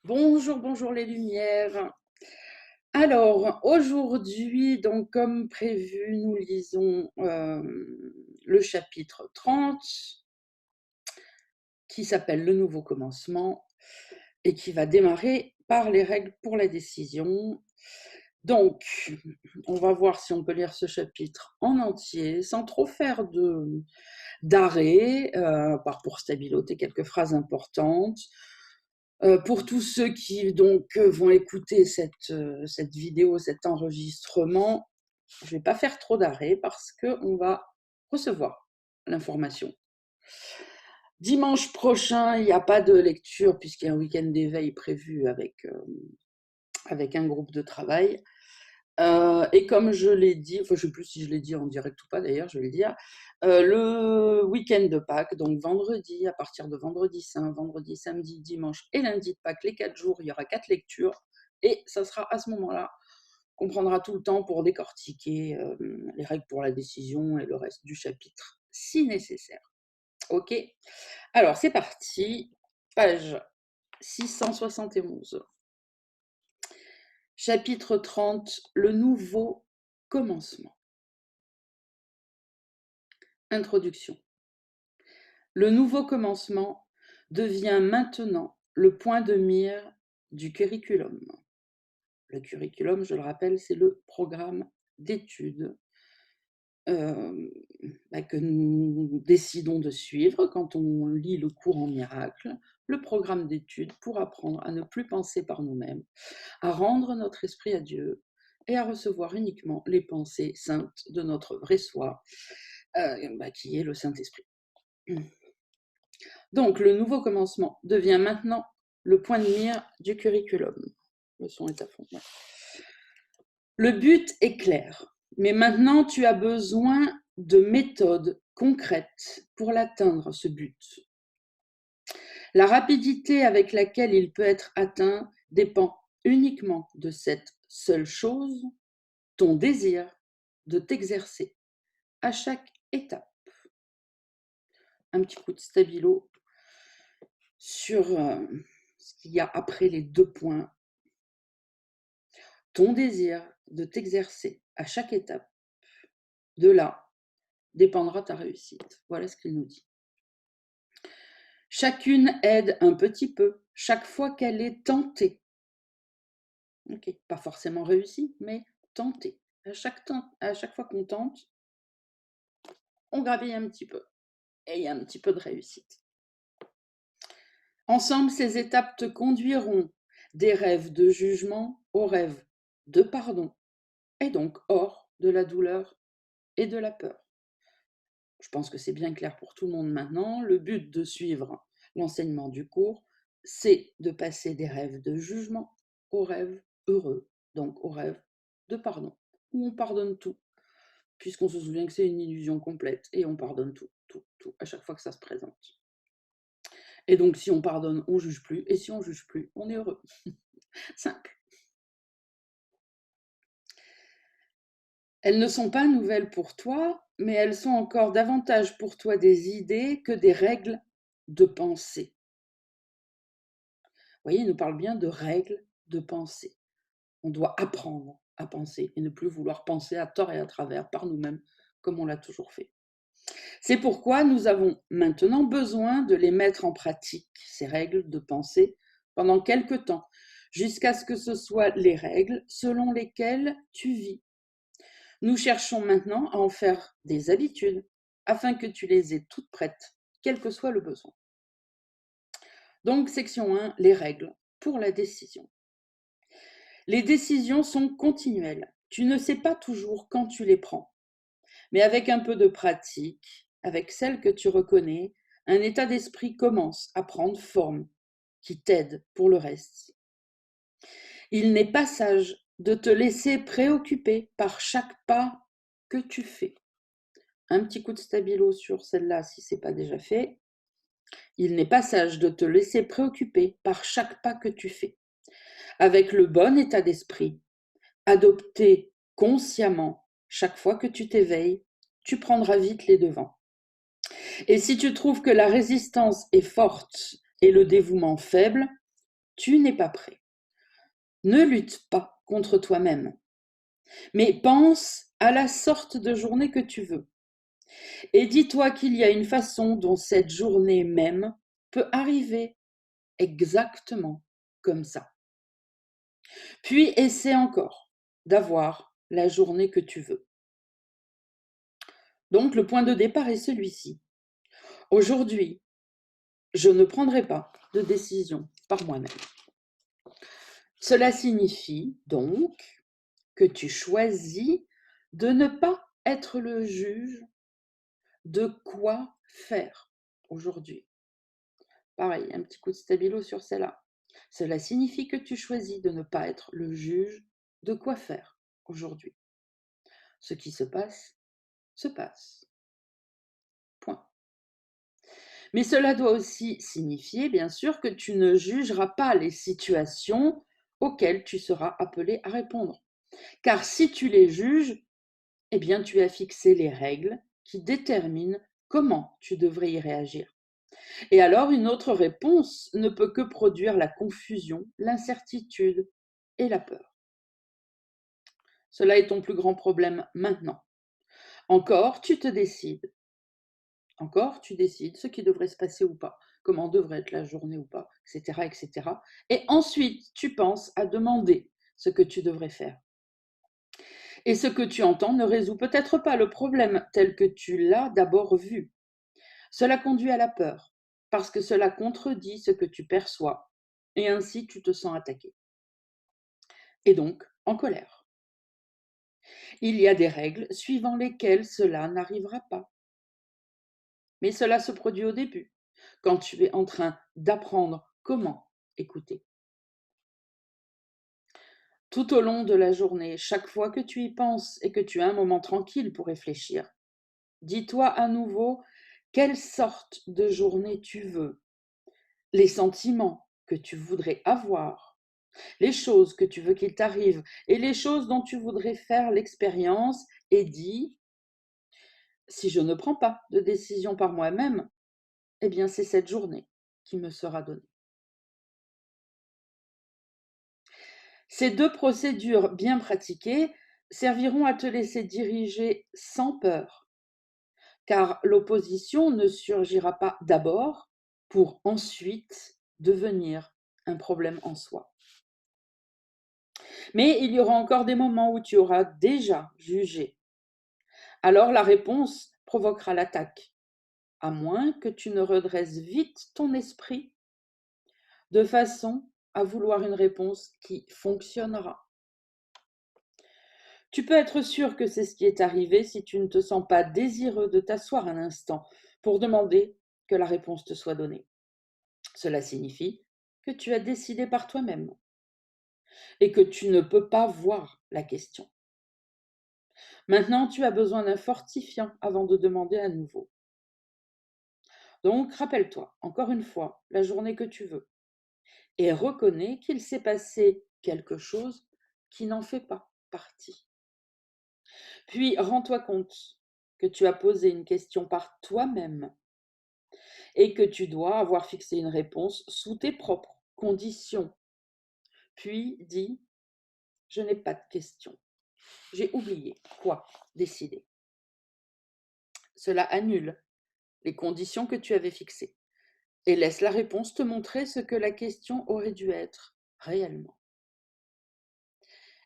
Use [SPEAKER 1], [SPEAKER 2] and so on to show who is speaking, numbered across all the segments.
[SPEAKER 1] Bonjour, bonjour les lumières. Alors, aujourd'hui, donc comme prévu, nous lisons le chapitre 30 qui s'appelle Le nouveau commencement et qui va démarrer par les règles pour la décision. Donc, on va voir si on peut lire ce chapitre en entier sans trop faire d'arrêt, pour stabiloter quelques phrases importantes. Pour tous ceux qui donc vont écouter cette vidéo, cet enregistrement, je ne vais pas faire trop d'arrêt parce qu'on va recevoir l'information. Dimanche prochain, il n'y a pas de lecture puisqu'il y a un week-end d'éveil prévu avec un groupe de travail. Et comme je l'ai dit, enfin je ne sais plus si je l'ai dit en direct ou pas d'ailleurs, je vais le dire, le week-end de Pâques, donc vendredi, à partir de vendredi saint, vendredi, samedi, dimanche et lundi de Pâques, les 4 jours, il y aura 4 lectures. Et ça sera à ce moment-là qu'on prendra tout le temps pour décortiquer les règles pour la décision et le reste du chapitre, si nécessaire. Ok. Alors c'est parti, page 671. Chapitre 30, le nouveau commencement. Introduction. Le nouveau commencement devient maintenant le point de mire du curriculum. Le curriculum, je le rappelle, c'est le programme d'études que nous décidons de suivre quand on lit le cours en miracle, le programme d'études pour apprendre à ne plus penser par nous-mêmes, à rendre notre esprit à Dieu et à recevoir uniquement les pensées saintes de notre vrai soi, qui est le Saint-Esprit. Donc, le nouveau commencement devient maintenant le point de mire du curriculum. Le son est à fond. Ouais. Le but est clair, mais maintenant tu as besoin de méthodes concrètes pour l'atteindre, ce but. La rapidité avec laquelle il peut être atteint dépend uniquement de cette seule chose, ton désir de t'exercer à chaque étape. Un petit coup de stabilo sur ce qu'il y a après les 2 points. Ton désir de t'exercer à chaque étape. De là dépendra ta réussite. Voilà ce qu'il nous dit. Chacune aide un petit peu chaque fois qu'elle est tentée. Ok, pas forcément réussie, mais tentée. À chaque fois qu'on tente, on gravit un petit peu. Et il y a un petit peu de réussite. Ensemble, ces étapes te conduiront des rêves de jugement aux rêves de pardon, et donc hors de la douleur et de la peur. Je pense que c'est bien clair pour tout le monde maintenant. Le but de suivre l'enseignement du cours, c'est de passer des rêves de jugement aux rêves heureux, donc aux rêves de pardon, où on pardonne tout, puisqu'on se souvient que c'est une illusion complète, et on pardonne tout, à chaque fois que ça se présente. Et donc, si on pardonne, on ne juge plus, et si on ne juge plus, on est heureux. Simple. Elles ne sont pas nouvelles pour toi, mais elles sont encore davantage pour toi des idées que des règles de pensée. Vous voyez, il nous parle bien de règles de pensée. On doit apprendre à penser et ne plus vouloir penser à tort et à travers par nous-mêmes, comme on l'a toujours fait. C'est pourquoi nous avons maintenant besoin de les mettre en pratique, ces règles de pensée, pendant quelque temps, jusqu'à ce que ce soient les règles selon lesquelles tu vis. Nous cherchons maintenant à en faire des habitudes, afin que tu les aies toutes prêtes, quel que soit le besoin. Donc, section 1, les règles pour la décision. Les décisions sont continuelles. Tu ne sais pas toujours quand tu les prends. Mais avec un peu de pratique, avec celle que tu reconnais, un état d'esprit commence à prendre forme, qui t'aide pour le reste. Il n'est pas sage de te laisser préoccuper par chaque pas que tu fais. Un petit coup de stabilo sur celle-là si ce n'est pas déjà fait. Il n'est pas sage de te laisser préoccuper par chaque pas que tu fais. Avec le bon état d'esprit, adopté consciemment chaque fois que tu t'éveilles, tu prendras vite les devants. Et si tu trouves que la résistance est forte et le dévouement faible, tu n'es pas prêt. Ne lutte pas contre toi-même, mais pense à la sorte de journée que tu veux. Et dis-toi qu'il y a une façon dont cette journée même peut arriver exactement comme ça. Puis essaie encore d'avoir la journée que tu veux. Donc le point de départ est celui-ci. Aujourd'hui, je ne prendrai pas de décision par moi-même. Cela signifie donc que tu choisis de ne pas être le juge de quoi faire aujourd'hui. Pareil, un petit coup de stabilo sur celle-là. Cela signifie que tu choisis de ne pas être le juge de quoi faire aujourd'hui. Ce qui se passe, se passe. Point. Mais cela doit aussi signifier, bien sûr, que tu ne jugeras pas les situations auxquelles tu seras appelé à répondre. Car si tu les juges, eh bien, tu as fixé les règles qui déterminent comment tu devrais y réagir. Et alors, une autre réponse ne peut que produire la confusion, l'incertitude et la peur. Cela est ton plus grand problème maintenant. Encore, tu te décides. Encore, tu décides ce qui devrait se passer ou pas, comment devrait être la journée ou pas, etc., etc. Et ensuite, tu penses à demander ce que tu devrais faire. Et ce que tu entends ne résout peut-être pas le problème tel que tu l'as d'abord vu. Cela conduit à la peur, parce que cela contredit ce que tu perçois, et ainsi tu te sens attaqué. Et donc, en colère. Il y a des règles suivant lesquelles cela n'arrivera pas. Mais cela se produit au début, quand tu es en train d'apprendre comment écouter. Tout au long de la journée, chaque fois que tu y penses et que tu as un moment tranquille pour réfléchir, dis-toi à nouveau quelle sorte de journée tu veux, les sentiments que tu voudrais avoir, les choses que tu veux qu'il t'arrive et les choses dont tu voudrais faire l'expérience et dis, si je ne prends pas de décision par moi-même, eh bien c'est cette journée qui me sera donnée. Ces deux procédures bien pratiquées serviront à te laisser diriger sans peur, car l'opposition ne surgira pas d'abord pour ensuite devenir un problème en soi. Mais il y aura encore des moments où tu auras déjà jugé. Alors la réponse provoquera l'attaque, à moins que tu ne redresses vite ton esprit de façon à vouloir une réponse qui fonctionnera. Tu peux être sûr que c'est ce qui est arrivé si tu ne te sens pas désireux de t'asseoir un instant pour demander que la réponse te soit donnée. Cela signifie que tu as décidé par toi-même et que tu ne peux pas voir la question. Maintenant, tu as besoin d'un fortifiant avant de demander à nouveau. Donc, rappelle-toi, encore une fois, la journée que tu veux et reconnais qu'il s'est passé quelque chose qui n'en fait pas partie. Puis, rends-toi compte que tu as posé une question par toi-même et que tu dois avoir fixé une réponse sous tes propres conditions. Puis, dis, je n'ai pas de question. J'ai oublié quoi décider. Cela annule les conditions que tu avais fixées et laisse la réponse te montrer ce que la question aurait dû être réellement.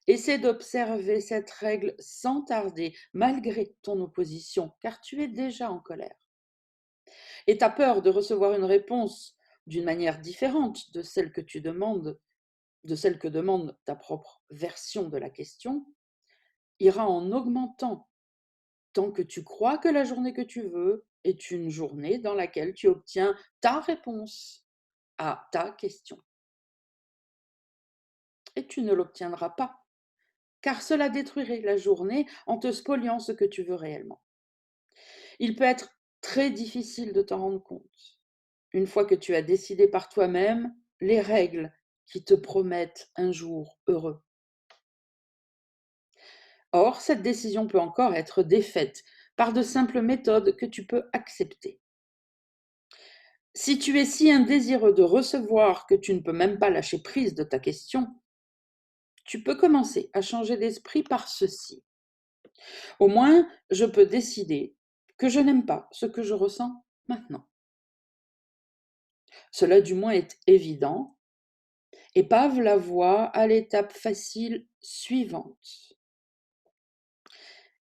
[SPEAKER 1] Essaie d'observer cette règle sans tarder, malgré ton opposition, car tu es déjà en colère. Et tu as peur de recevoir une réponse d'une manière différente de celle que tu demandes, de celle que demande ta propre version de la question, ira en augmentant tant que tu crois que la journée que tu veux est une journée dans laquelle tu obtiens ta réponse à ta question. Et tu ne l'obtiendras pas, car cela détruirait la journée en te spoliant ce que tu veux réellement. Il peut être très difficile de t'en rendre compte. Une fois que tu as décidé par toi-même les règles qui te promettent un jour heureux. Or, cette décision peut encore être défaite par de simples méthodes que tu peux accepter. Si tu es si indésireux de recevoir que tu ne peux même pas lâcher prise de ta question, tu peux commencer à changer d'esprit par ceci. Au moins, je peux décider que je n'aime pas ce que je ressens maintenant. Cela du moins est évident et pave la voie à l'étape facile suivante.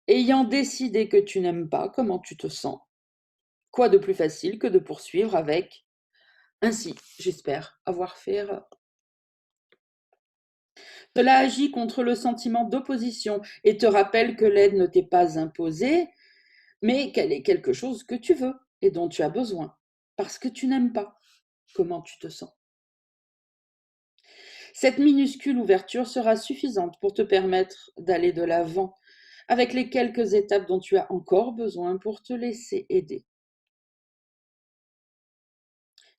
[SPEAKER 1] Ayant décidé que tu n'aimes pas comment tu te sens, quoi de plus facile que de poursuivre avec ainsi, j'espère avoir fait erreur. Cela agit contre le sentiment d'opposition et te rappelle que l'aide ne t'est pas imposée, mais qu'elle est quelque chose que tu veux et dont tu as besoin, parce que tu n'aimes pas comment tu te sens. Cette minuscule ouverture sera suffisante pour te permettre d'aller de l'avant avec les quelques étapes dont tu as encore besoin pour te laisser aider.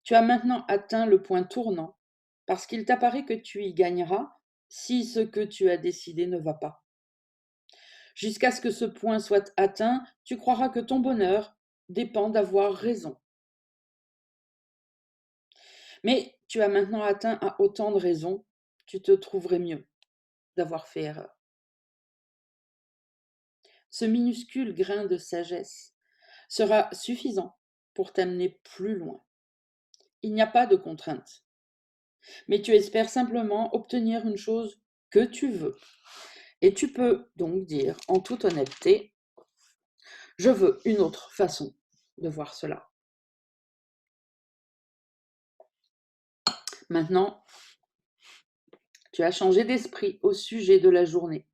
[SPEAKER 1] Tu as maintenant atteint le point tournant, parce qu'il t'apparaît que tu y gagneras si ce que tu as décidé ne va pas. Jusqu'à ce que ce point soit atteint, tu croiras que ton bonheur dépend d'avoir raison. Mais tu as maintenant atteint à autant de raisons, tu te trouverais mieux d'avoir fait erreur. Ce minuscule grain de sagesse sera suffisant pour t'amener plus loin. Il n'y a pas de contrainte, mais tu espères simplement obtenir une chose que tu veux. Et tu peux donc dire en toute honnêteté, je veux une autre façon de voir cela. Maintenant, tu as changé d'esprit au sujet de la journée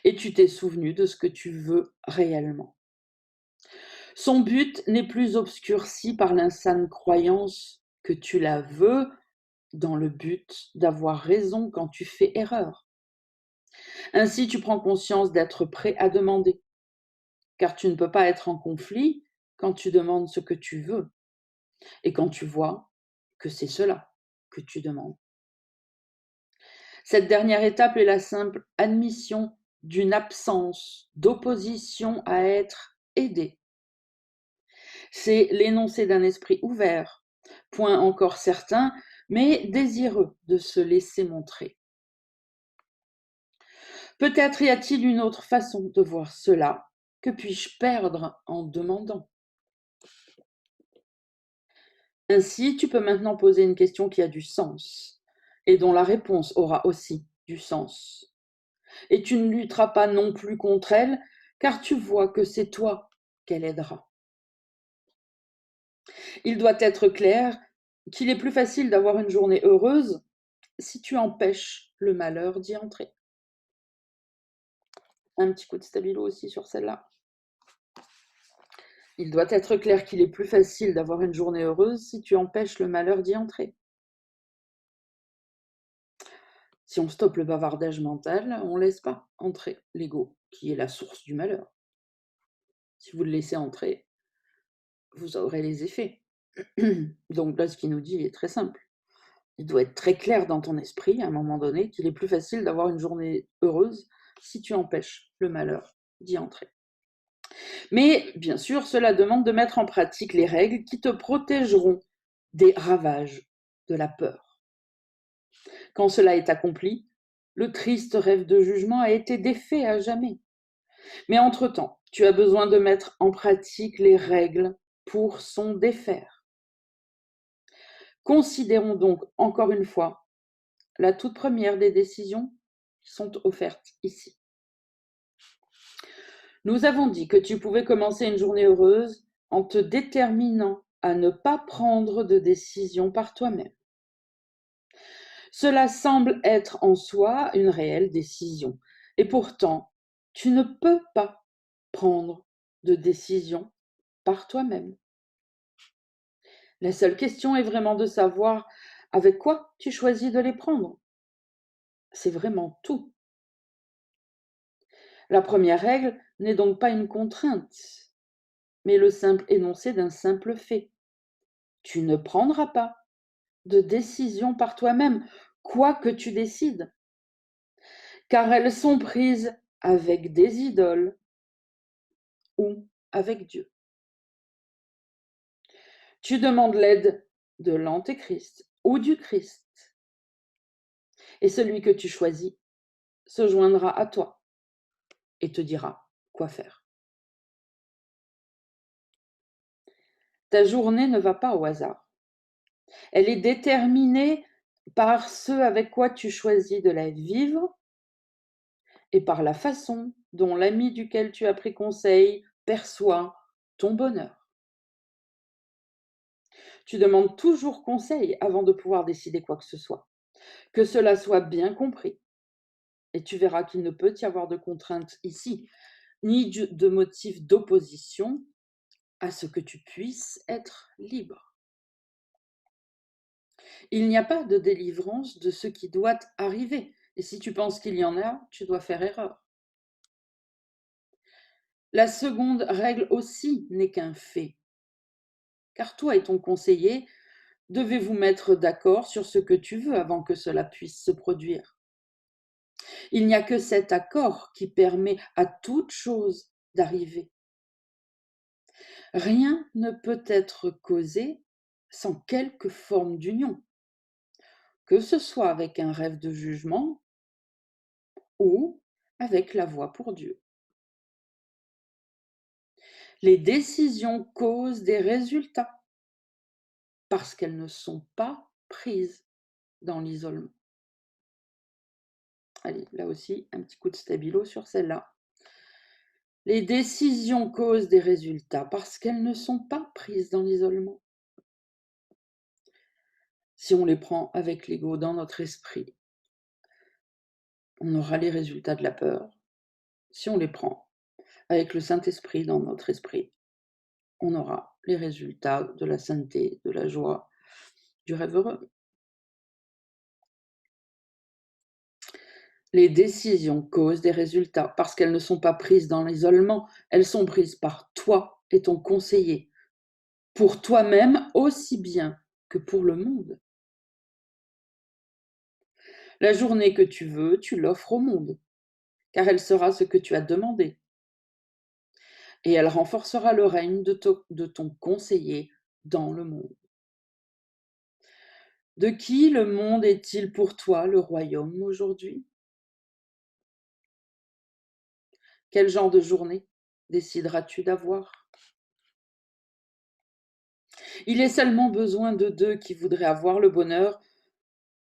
[SPEAKER 1] et tu t'es souvenu de ce que tu veux réellement. Son but n'est plus obscurci par l'insane croyance que tu la veux dans le but d'avoir raison quand tu fais erreur. Ainsi, tu prends conscience d'être prêt à demander, car tu ne peux pas être en conflit quand tu demandes ce que tu veux et quand tu vois que c'est cela que tu demandes. Cette dernière étape est la simple admission d'une absence d'opposition à être aidé. C'est l'énoncé d'un esprit ouvert, point encore certain, mais désireux de se laisser montrer. Peut-être y a-t-il une autre façon de voir cela. Que puis-je perdre en demandant? Ainsi, tu peux maintenant poser une question qui a du sens et dont la réponse aura aussi du sens. Et tu ne lutteras pas non plus contre elle, car tu vois que c'est toi qu'elle aidera. Il doit être clair qu'il est plus facile d'avoir une journée heureuse si tu empêches le malheur d'y entrer. Un petit coup de stabilo aussi sur celle-là. Il doit être clair qu'il est plus facile d'avoir une journée heureuse si tu empêches le malheur d'y entrer. Si on stoppe le bavardage mental, on ne laisse pas entrer l'ego, qui est la source du malheur. Si vous le laissez entrer, vous aurez les effets. Donc là, ce qu'il nous dit est très simple. Il doit être très clair dans ton esprit, à un moment donné, qu'il est plus facile d'avoir une journée heureuse si tu empêches le malheur d'y entrer. Mais bien sûr, cela demande de mettre en pratique les règles qui te protégeront des ravages de la peur. Quand cela est accompli, le triste rêve de jugement a été défait à jamais. Mais entre-temps, tu as besoin de mettre en pratique les règles pour s'en défaire. Considérons donc encore une fois la toute première des décisions qui sont offertes ici. Nous avons dit que tu pouvais commencer une journée heureuse en te déterminant à ne pas prendre de décision par toi-même. Cela semble être en soi une réelle décision. Et pourtant, tu ne peux pas prendre de décision par toi-même. La seule question est vraiment de savoir avec quoi tu choisis de les prendre. C'est vraiment tout. La première règle n'est donc pas une contrainte, mais le simple énoncé d'un simple fait. Tu ne prendras pas de décision par toi-même, quoi que tu décides, car elles sont prises avec des idoles ou avec Dieu. Tu demandes l'aide de l'Antéchrist ou du Christ. Et celui que tu choisis se joindra à toi et te dira quoi faire. Ta journée ne va pas au hasard. Elle est déterminée par ce avec quoi tu choisis de la vivre et par la façon dont l'ami duquel tu as pris conseil perçoit ton bonheur. Tu demandes toujours conseil avant de pouvoir décider quoi que ce soit. Que cela soit bien compris. Et tu verras qu'il ne peut y avoir de contrainte ici, ni de motif d'opposition à ce que tu puisses être libre. Il n'y a pas de délivrance de ce qui doit arriver. Et si tu penses qu'il y en a, tu dois faire erreur. La seconde règle aussi n'est qu'un fait. Car toi et ton conseiller devez vous mettre d'accord sur ce que tu veux avant que cela puisse se produire. Il n'y a que cet accord qui permet à toute chose d'arriver. Rien ne peut être causé sans quelque forme d'union, que ce soit avec un rêve de jugement ou avec la voie pour Dieu. Les décisions causent des résultats parce qu'elles ne sont pas prises dans l'isolement. Allez, là aussi, un petit coup de stabilo sur celle-là. Les décisions causent des résultats parce qu'elles ne sont pas prises dans l'isolement. Si on les prend avec l'ego dans notre esprit, on aura les résultats de la peur. Si on les prend avec le Saint-Esprit dans notre esprit, on aura les résultats de la sainteté, de la joie, du rêve heureux. Les décisions causent des résultats parce qu'elles ne sont pas prises dans l'isolement, elles sont prises par toi et ton conseiller, pour toi-même aussi bien que pour le monde. La journée que tu veux, tu l'offres au monde, car elle sera ce que tu as demandé. Et elle renforcera le règne de ton conseiller dans le monde. De qui le monde est-il pour toi le royaume aujourd'hui? Quel genre de journée décideras-tu d'avoir? Il est seulement besoin de deux qui voudraient avoir le bonheur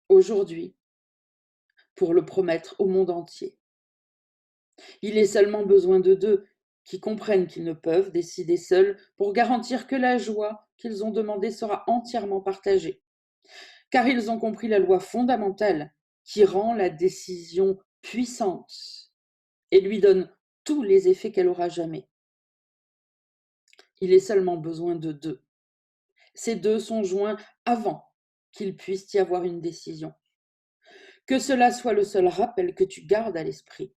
[SPEAKER 1] aujourd'hui pour le promettre au monde entier. Il est seulement besoin de deux qui comprennent qu'ils ne peuvent décider seuls pour garantir que la joie qu'ils ont demandée sera entièrement partagée. Car ils ont compris la loi fondamentale qui rend la décision puissante et lui donne tous les effets qu'elle aura jamais. Il est seulement besoin de deux. Ces deux sont joints avant qu'il puisse y avoir une décision. Que cela soit le seul rappel que tu gardes à l'esprit.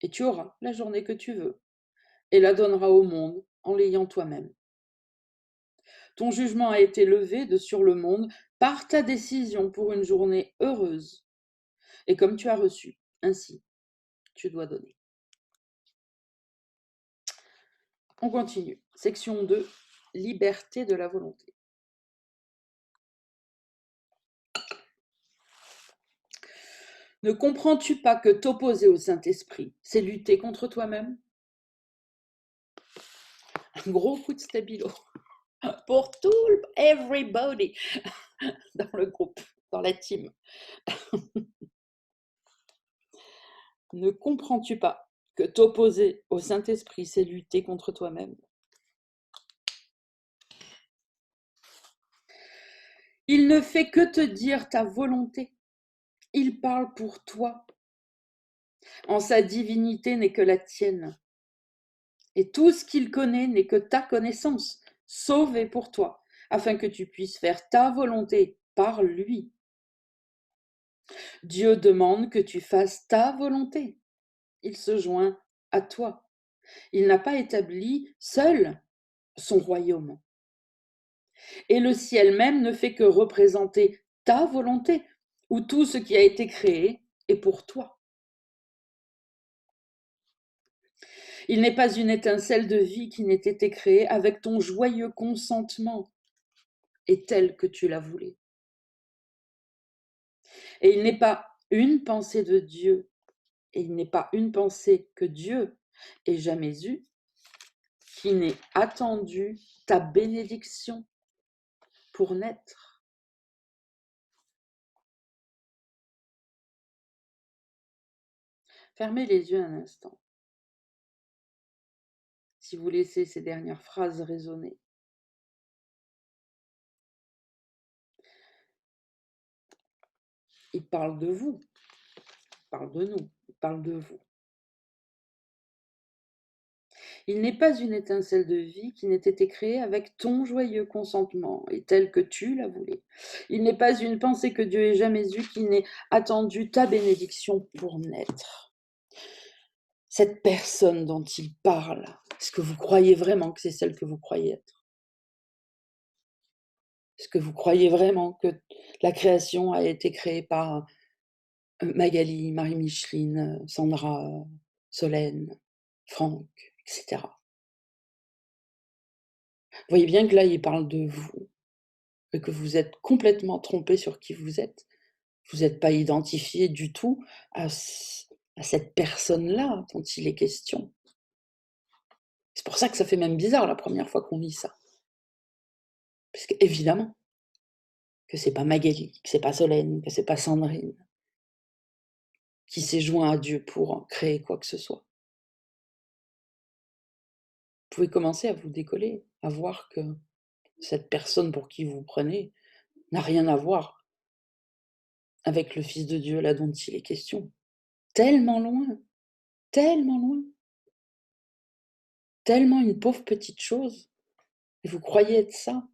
[SPEAKER 1] Et tu auras la journée que tu veux et la donneras au monde en l'ayant toi-même. Ton jugement a été levé de sur le monde par ta décision pour une journée heureuse. Et comme tu as reçu, ainsi, tu dois donner. On continue. Section 2, liberté de la volonté. Ne comprends-tu pas que t'opposer au Saint-Esprit, c'est lutter contre toi-même? Un gros coup de stabilo pour tout, everybody dans le groupe, dans la team. Ne comprends-tu pas que t'opposer au Saint-Esprit, c'est lutter contre toi-même? Il ne fait que te dire ta volonté. Il parle pour toi. En sa divinité n'est que la tienne. Et tout ce qu'il connaît n'est que ta connaissance, sauvée pour toi, afin que tu puisses faire ta volonté par lui. Dieu demande que tu fasses ta volonté. Il se joint à toi. Il n'a pas établi seul son royaume. Et le ciel même ne fait que représenter ta volonté, où tout ce qui a été créé est pour toi. Il n'est pas une étincelle de vie qui n'ait été créée avec ton joyeux consentement. et telle que tu la voulais. Et il n'est pas une pensée de Dieu, et il n'est pas une pensée que Dieu ait jamais eue, qui n'ait attendu ta bénédiction pour naître. Fermez les yeux un instant. Si vous laissez ces dernières phrases résonner. Il parle de vous, il parle de nous, il parle de vous. Il n'est pas une étincelle de vie qui n'ait été créée avec ton joyeux consentement et telle que tu la voulais. Il n'est pas une pensée que Dieu ait jamais eue qui n'ait attendu ta bénédiction pour naître. Cette personne dont il parle, est-ce que vous croyez vraiment que c'est celle que vous croyez être? Est-ce que vous croyez vraiment que la création a été créée par Magali, Marie-Micheline, Sandra, Solène, Franck, etc. Vous voyez bien que là, il parle de vous et que vous êtes complètement trompé sur qui vous êtes. Vous n'êtes pas identifié du tout à cette personne-là dont il est question. C'est pour ça que ça fait même bizarre la première fois qu'on lit ça. Parce qu'évidemment que c'est pas Magali, que c'est pas Solène, que c'est pas Sandrine qui s'est joint à Dieu pour créer quoi que ce soit. Vous pouvez commencer à vous décoller, à voir que cette personne pour qui vous vous prenez n'a rien à voir avec le Fils de Dieu là dont il est question. Tellement loin, tellement loin, tellement une pauvre petite chose, et vous croyez être ça.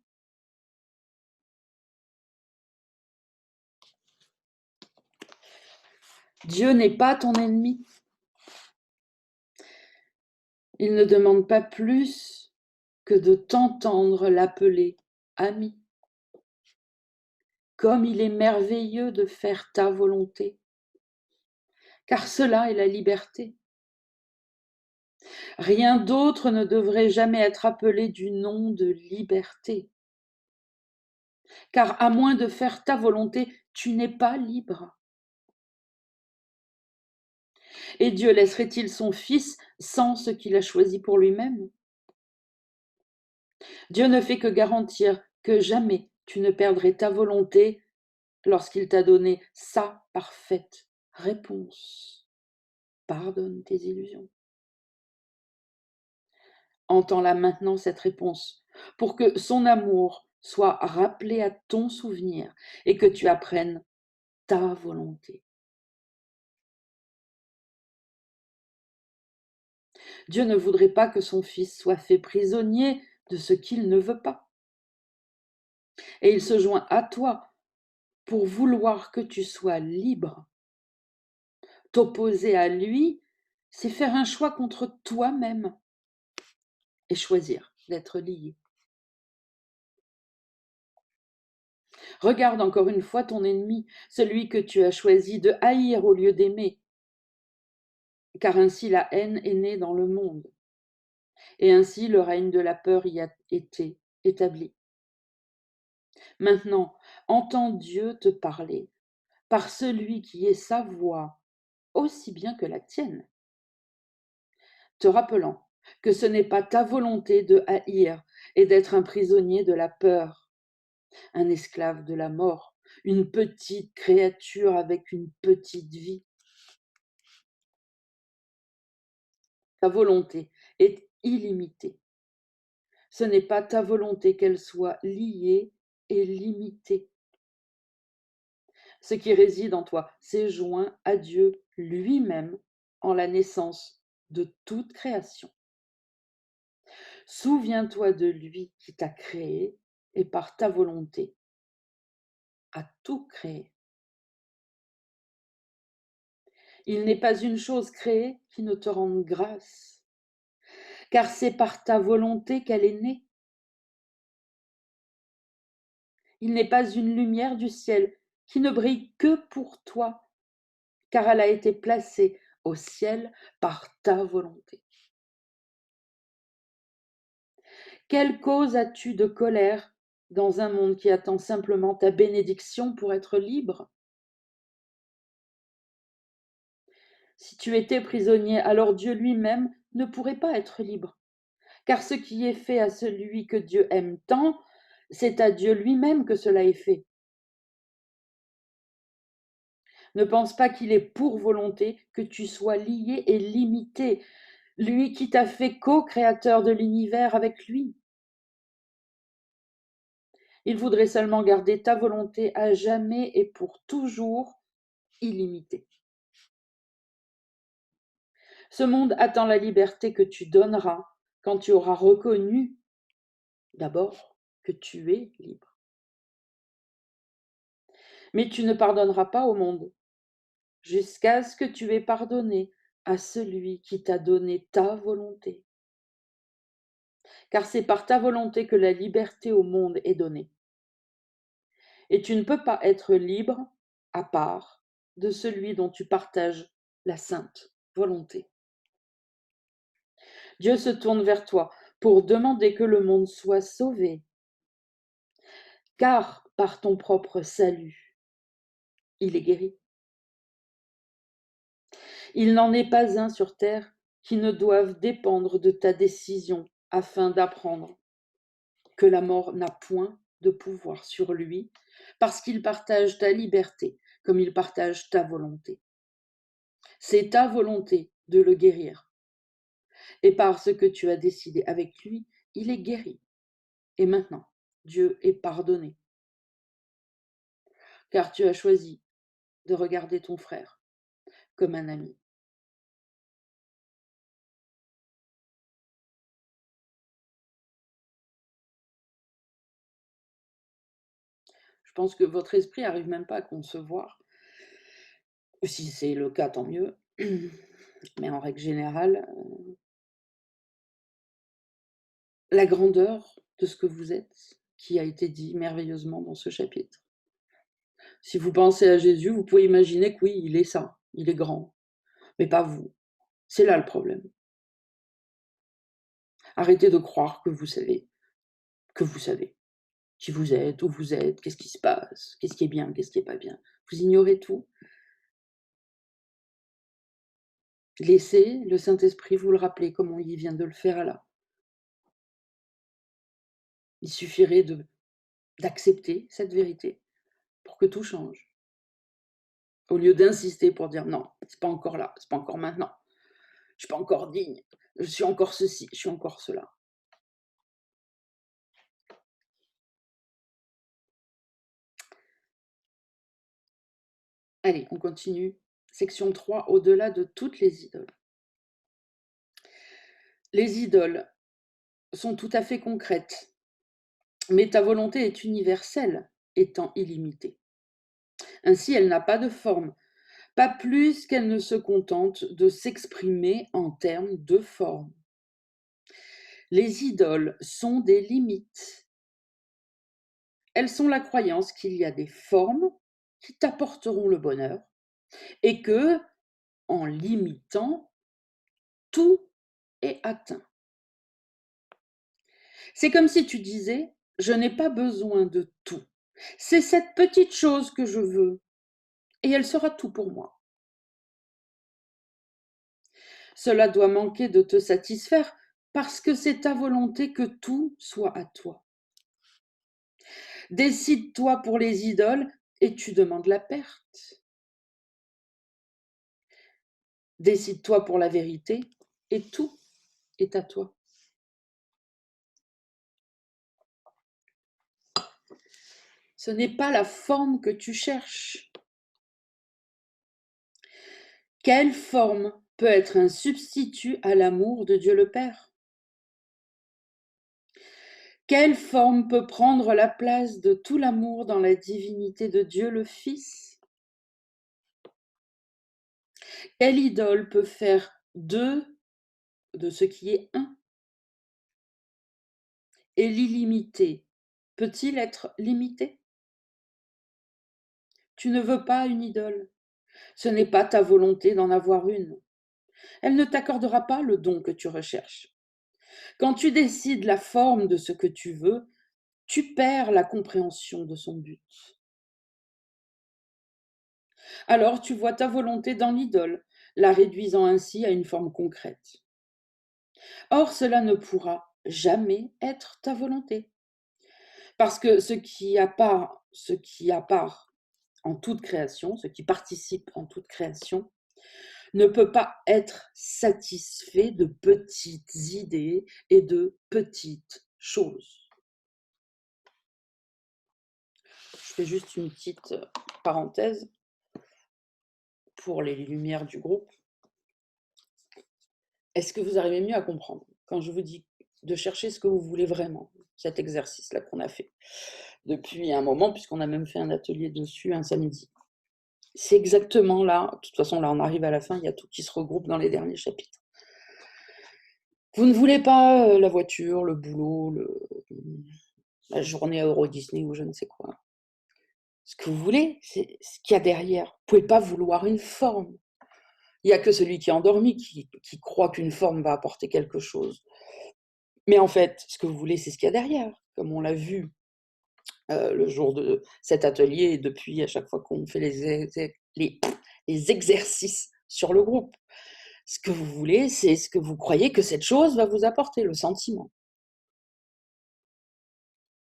[SPEAKER 1] Dieu n'est pas ton ennemi. Il ne demande pas plus que de t'entendre l'appeler ami. Comme il est merveilleux de faire ta volonté, car cela est la liberté. Rien d'autre ne devrait jamais être appelé du nom de liberté, car à moins de faire ta volonté, tu n'es pas libre. Et Dieu laisserait-il son Fils sans ce qu'il a choisi pour lui-même? Dieu ne fait que garantir que jamais tu ne perdrais ta volonté lorsqu'il t'a donné sa parfaite réponse. Pardonne tes illusions. Entends-la maintenant, cette réponse, pour que son amour soit rappelé à ton souvenir et que tu apprennes ta volonté. Dieu ne voudrait pas que son Fils soit fait prisonnier de ce qu'il ne veut pas. Et il se joint à toi pour vouloir que tu sois libre. T'opposer à lui, c'est faire un choix contre toi-même et choisir d'être lié. Regarde encore une fois ton ennemi, celui que tu as choisi de haïr au lieu d'aimer, car ainsi la haine est née dans le monde, et ainsi le règne de la peur y a été établi. Maintenant, entends Dieu te parler par celui qui est sa voix, aussi bien que la tienne, te rappelant que ce n'est pas ta volonté de haïr et d'être un prisonnier de la peur, un esclave de la mort, une petite créature avec une petite vie. Ta volonté est illimitée. Ce n'est pas ta volonté qu'elle soit liée et limitée. Ce qui réside en toi s'est joint à Dieu lui-même en la naissance de toute création. Souviens-toi de lui qui t'a créé et par ta volonté a tout créé. Il n'est pas une chose créée qui ne te rende grâce, car c'est par ta volonté qu'elle est née. Il n'est pas une lumière du ciel qui ne brille que pour toi, car elle a été placée au ciel par ta volonté. Quelle cause as-tu de colère dans un monde qui attend simplement ta bénédiction pour être libre? Si tu étais prisonnier, alors Dieu lui-même ne pourrait pas être libre. Car ce qui est fait à celui que Dieu aime tant, c'est à Dieu lui-même que cela est fait. Ne pense pas qu'il est pour volonté que tu sois lié et limité, lui qui t'a fait co-créateur de l'univers avec lui. Il voudrait seulement garder ta volonté à jamais et pour toujours illimitée. Ce monde attend la liberté que tu donneras quand tu auras reconnu d'abord que tu es libre. Mais tu ne pardonneras pas au monde jusqu'à ce que tu aies pardonné à celui qui t'a donné ta volonté. Car c'est par ta volonté que la liberté au monde est donnée. Et tu ne peux pas être libre à part de celui dont tu partages la sainte volonté. Dieu se tourne vers toi pour demander que le monde soit sauvé, car par ton propre salut, il est guéri. Il n'en est pas un sur terre qui ne doive dépendre de ta décision afin d'apprendre que la mort n'a point de pouvoir sur lui, parce qu'il partage ta liberté comme il partage ta volonté. C'est ta volonté de le guérir. Et par ce que tu as décidé avec lui, il est guéri. Et maintenant, Dieu est pardonné. Car tu as choisi de regarder ton frère comme un ami. Je pense que votre esprit n'arrive même pas à concevoir. Si c'est le cas, tant mieux. Mais en règle générale, la grandeur de ce que vous êtes, qui a été dit merveilleusement dans ce chapitre. Si vous pensez à Jésus, vous pouvez imaginer que oui, il est ça, il est grand, mais pas vous. C'est là le problème. Arrêtez de croire que vous savez qui vous êtes, où vous êtes, qu'est-ce qui se passe, qu'est-ce qui est bien, qu'est-ce qui est pas bien. Vous ignorez tout. Laissez le Saint-Esprit vous le rappeler comme il vient de le faire là. Il suffirait d'accepter cette vérité pour que tout change. Au lieu d'insister pour dire non, c'est pas encore là, c'est pas encore maintenant, je suis pas encore digne, je suis encore ceci, je suis encore cela. Allez, on continue. Section 3, au-delà de toutes les idoles. Les idoles sont tout à fait concrètes, mais ta volonté est universelle, étant illimitée. Ainsi, elle n'a pas de forme, pas plus qu'elle ne se contente de s'exprimer en termes de forme. Les idoles sont des limites. Elles sont la croyance qu'il y a des formes qui t'apporteront le bonheur et que, en limitant, tout est atteint. C'est comme si tu disais: «Je n'ai pas besoin de tout. C'est cette petite chose que je veux et elle sera tout pour moi». Cela doit manquer de te satisfaire parce que c'est ta volonté que tout soit à toi. Décide-toi pour les idoles et tu demandes la perte. Décide-toi pour la vérité et tout est à toi. Ce n'est pas la forme que tu cherches. Quelle forme peut être un substitut à l'amour de Dieu le Père? Quelle forme peut prendre la place de tout l'amour dans la divinité de Dieu le Fils? Quelle idole peut faire deux de ce qui est un? Et l'illimité peut-il être limité? Tu ne veux pas une idole. Ce n'est pas ta volonté d'en avoir une. Elle ne t'accordera pas le don que tu recherches. Quand tu décides la forme de ce que tu veux, tu perds la compréhension de son but. Alors tu vois ta volonté dans l'idole, la réduisant ainsi à une forme concrète. Or, cela ne pourra jamais être ta volonté. Parce que ce qui a part en toute création, ce qui participe en toute création, ne peut pas être satisfait de petites idées et de petites choses. Je fais juste une petite parenthèse pour les lumières du groupe. Est-ce que vous arrivez mieux à comprendre quand je vous dis de chercher ce que vous voulez vraiment, cet exercice-là qu'on a fait depuis un moment, puisqu'on a même fait un atelier dessus un samedi. C'est exactement là, de toute façon là on arrive à la fin, il y a tout qui se regroupe dans les derniers chapitres. Vous ne voulez pas la voiture, le boulot, la journée à Euro Disney ou je ne sais quoi. Ce que vous voulez, c'est ce qu'il y a derrière. Vous ne pouvez pas vouloir une forme. Il n'y a que celui qui est endormi qui croit qu'une forme va apporter quelque chose. Mais en fait, ce que vous voulez, c'est ce qu'il y a derrière, comme on l'a vu le jour de cet atelier et depuis à chaque fois qu'on fait les exercices sur le groupe. Ce que vous voulez, c'est ce que vous croyez que cette chose va vous apporter, le sentiment.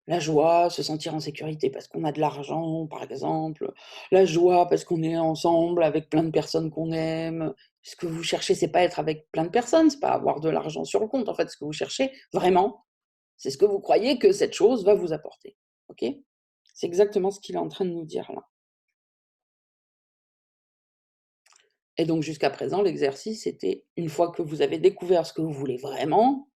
[SPEAKER 1] La joie, se sentir en sécurité parce qu'on a de l'argent, par exemple. La joie parce qu'on est ensemble avec plein de personnes qu'on aime. Ce que vous cherchez, c'est pas être avec plein de personnes, c'est pas avoir de l'argent sur le compte. En fait, ce que vous cherchez, vraiment, c'est ce que vous croyez que cette chose va vous apporter. Ok ? C'est exactement ce qu'il est en train de nous dire là. Et donc, jusqu'à présent, l'exercice était, une fois que vous avez découvert ce que vous voulez vraiment,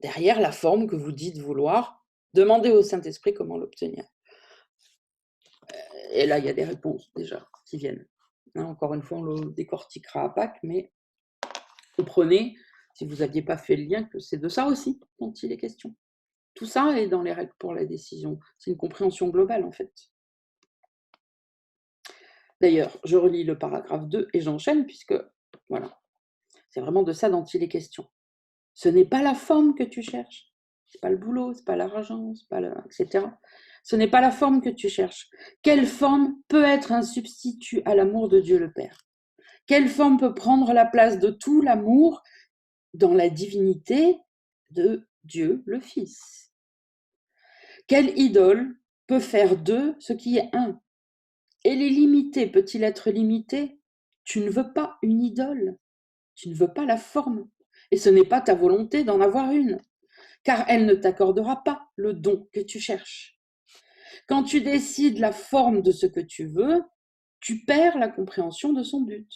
[SPEAKER 1] derrière la forme que vous dites vouloir, demandez au Saint-Esprit comment l'obtenir. Et là, il y a des réponses déjà qui viennent. Encore une fois, on le décortiquera à Pâques, mais comprenez, si vous n'aviez pas fait le lien, que c'est de ça aussi dont il est question. Tout ça est dans les règles pour la décision. C'est une compréhension globale, en fait. D'ailleurs, je relis le paragraphe 2 et j'enchaîne, puisque, voilà, c'est vraiment de ça dont il est question. Ce n'est pas la forme que tu cherches. C'est pas le boulot, c'est pas l'argent, c'est pas etc. Ce n'est pas la forme que tu cherches. Quelle forme peut être un substitut à l'amour de Dieu le Père? Quelle forme peut prendre la place de tout l'amour dans la divinité de Dieu le Fils? Quelle idole peut faire d'eux ce qui est un? Et les limiter peut-il être limité? Tu ne veux pas une idole, tu ne veux pas la forme, et ce n'est pas ta volonté d'en avoir une, car elle ne t'accordera pas le don que tu cherches. Quand tu décides la forme de ce que tu veux, tu perds la compréhension de son but.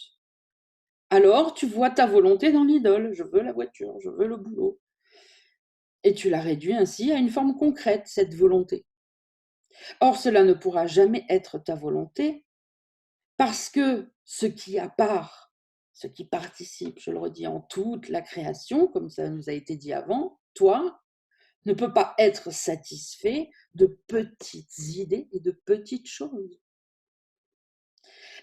[SPEAKER 1] Alors tu vois ta volonté dans l'idole, je veux la voiture, je veux le boulot. Et tu la réduis ainsi à une forme concrète, cette volonté. Or, cela ne pourra jamais être ta volonté parce que ce qui a part, ce qui participe, je le redis, en toute la création, comme ça nous a été dit avant, toi, ne peut pas être satisfait de petites idées et de petites choses.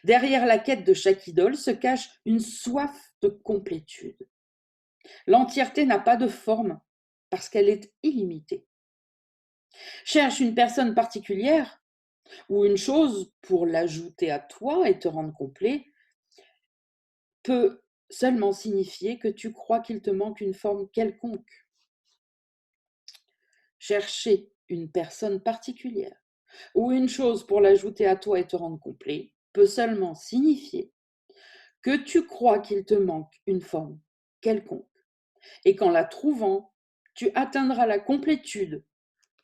[SPEAKER 1] Derrière la quête de chaque idole se cache une soif de complétude. L'entièreté n'a pas de forme parce qu'elle est illimitée. Cherche une personne particulière ou une chose pour l'ajouter à toi et te rendre complet peut seulement signifier que tu crois qu'il te manque une forme quelconque. Chercher une personne particulière ou une chose pour l'ajouter à toi et te rendre complet peut seulement signifier que tu crois qu'il te manque une forme quelconque et qu'en la trouvant, tu atteindras la complétude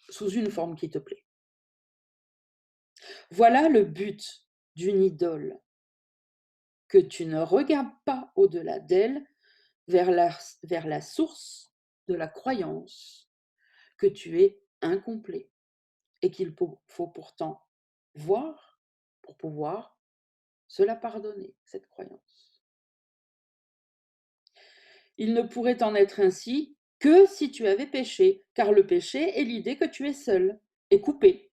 [SPEAKER 1] sous une forme qui te plaît. Voilà le but d'une idole, que tu ne regardes pas au-delà d'elle vers la source de la croyance que tu es incomplet et qu'il faut pourtant voir pour pouvoir se la pardonner, cette croyance. Il ne pourrait en être ainsi que si tu avais péché, car le péché est l'idée que tu es seul et coupé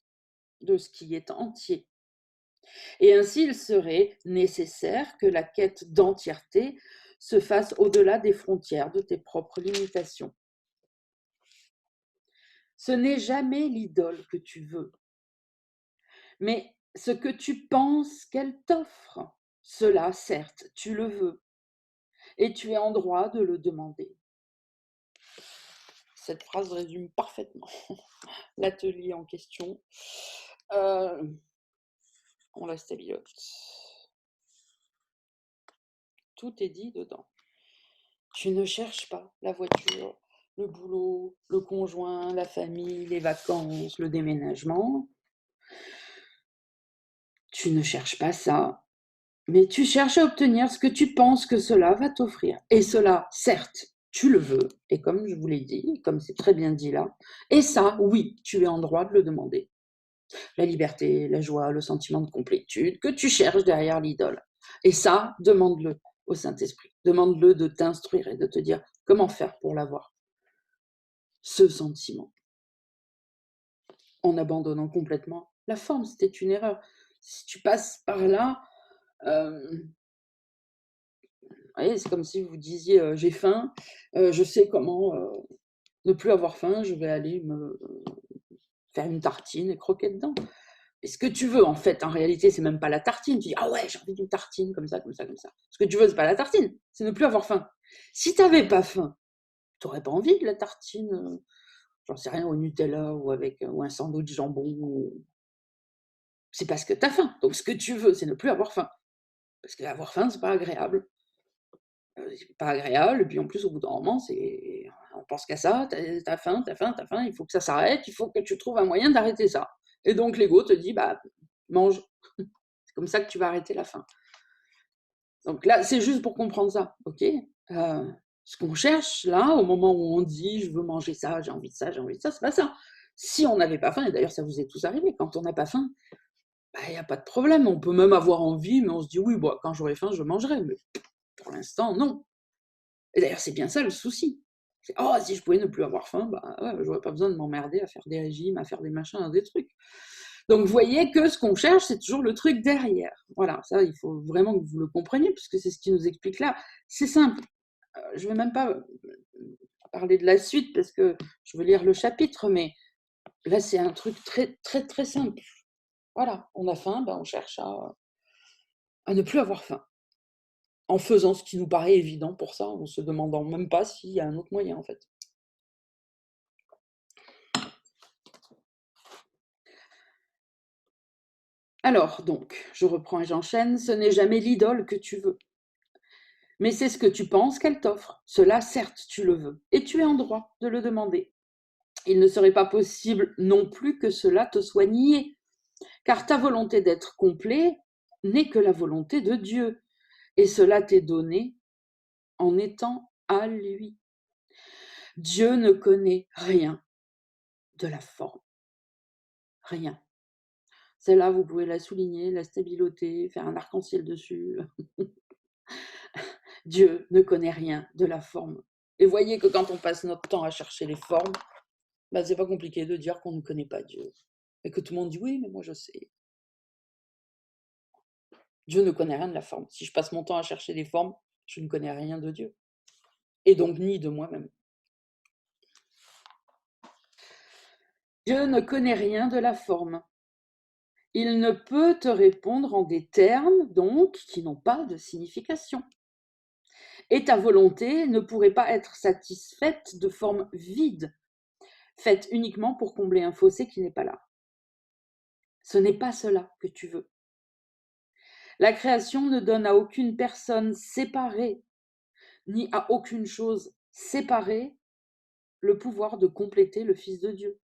[SPEAKER 1] de ce qui est entier. Et ainsi, il serait nécessaire que la quête d'entièreté se fasse au-delà des frontières de tes propres limitations. Ce n'est jamais l'idole que tu veux, mais ce que tu penses qu'elle t'offre. Cela, certes, tu le veux, et tu es en droit de le demander. Cette phrase résume parfaitement l'atelier en question. On la stabilote. Tout est dit dedans. Tu ne cherches pas la voiture, le boulot, le conjoint, la famille, les vacances, le déménagement. Tu ne cherches pas ça, mais tu cherches à obtenir ce que tu penses que cela va t'offrir. Et cela, certes, tu le veux, et comme je vous l'ai dit, comme c'est très bien dit là, et ça, oui, tu es en droit de le demander. La liberté, la joie, le sentiment de complétude que tu cherches derrière l'idole. Et ça, demande-le au Saint-Esprit. Demande-le de t'instruire et de te dire comment faire pour l'avoir. Ce sentiment. En abandonnant complètement la forme, c'était une erreur. Si tu passes par là, c'est comme si vous disiez j'ai faim, je sais comment ne plus avoir faim, je vais aller me faire une tartine et croquer dedans. Et ce que tu veux, en fait, en réalité, c'est même pas la tartine. Tu dis ah ouais, j'ai envie d'une tartine comme ça, comme ça, comme ça. Ce que tu veux, c'est pas la tartine, c'est ne plus avoir faim. Si t'avais pas faim, t'aurais pas envie de la tartine, j'en sais rien, au Nutella ou avec ou un sandwich jambon. C'est parce que t'as faim. Donc ce que tu veux, c'est ne plus avoir faim. Parce qu'avoir faim, c'est pas agréable. C'est pas agréable, et puis en plus, au bout d'un moment, on pense qu'à ça, t'as faim, t'as faim, t'as faim, il faut que ça s'arrête, il faut que tu trouves un moyen d'arrêter ça. Et donc l'ego te dit, bah, mange. C'est comme ça que tu vas arrêter la faim. Donc là, c'est juste pour comprendre ça, ok. Ce qu'on cherche là, au moment où on dit, je veux manger ça, j'ai envie de ça, j'ai envie de ça, c'est pas ça. Si on n'avait pas faim, et d'ailleurs ça vous est tous arrivé, quand on n'a pas faim, il n'y a pas de problème, on peut même avoir envie, mais on se dit oui, bon, quand j'aurai faim, je mangerai. Mais pour l'instant, non. Et d'ailleurs, c'est bien ça le souci. C'est, oh, si je pouvais ne plus avoir faim, bah ouais, j'aurais pas besoin de m'emmerder à faire des régimes, à faire des machins, des trucs. Donc, vous voyez que ce qu'on cherche, c'est toujours le truc derrière. Voilà, ça, il faut vraiment que vous le compreniez, puisque c'est ce qui nous explique là. C'est simple. Je vais même pas parler de la suite, parce que je veux lire le chapitre, mais là, c'est un truc très, très, très simple. Voilà, on a faim, on cherche à ne plus avoir faim. En faisant ce qui nous paraît évident pour ça, en se demandant même pas s'il y a un autre moyen, en fait. Alors, donc, je reprends et j'enchaîne. Ce n'est jamais l'idole que tu veux, mais c'est ce que tu penses qu'elle t'offre. Cela, certes, tu le veux, et tu es en droit de le demander. Il ne serait pas possible non plus que cela te soit nié, car ta volonté d'être complet n'est que la volonté de Dieu, et cela t'est donné en étant à lui. Dieu ne connaît rien de la forme. Rien. Celle-là, vous pouvez la souligner, la stabiloter, faire un arc-en-ciel dessus. Dieu ne connaît rien de la forme. Et voyez que quand on passe notre temps à chercher les formes, c'est pas compliqué de dire qu'on ne connaît pas Dieu. Et que tout le monde dit oui, mais moi je sais. Dieu ne connaît rien de la forme. Si je passe mon temps à chercher les formes, je ne connais rien de Dieu. Et donc ni de moi-même. Dieu ne connaît rien de la forme. Il ne peut te répondre en des termes, donc, qui n'ont pas de signification. Et ta volonté ne pourrait pas être satisfaite de formes vides, faites uniquement pour combler un fossé qui n'est pas là. Ce n'est pas cela que tu veux. La création ne donne à aucune personne séparée, ni à aucune chose séparée, le pouvoir de compléter le Fils de Dieu.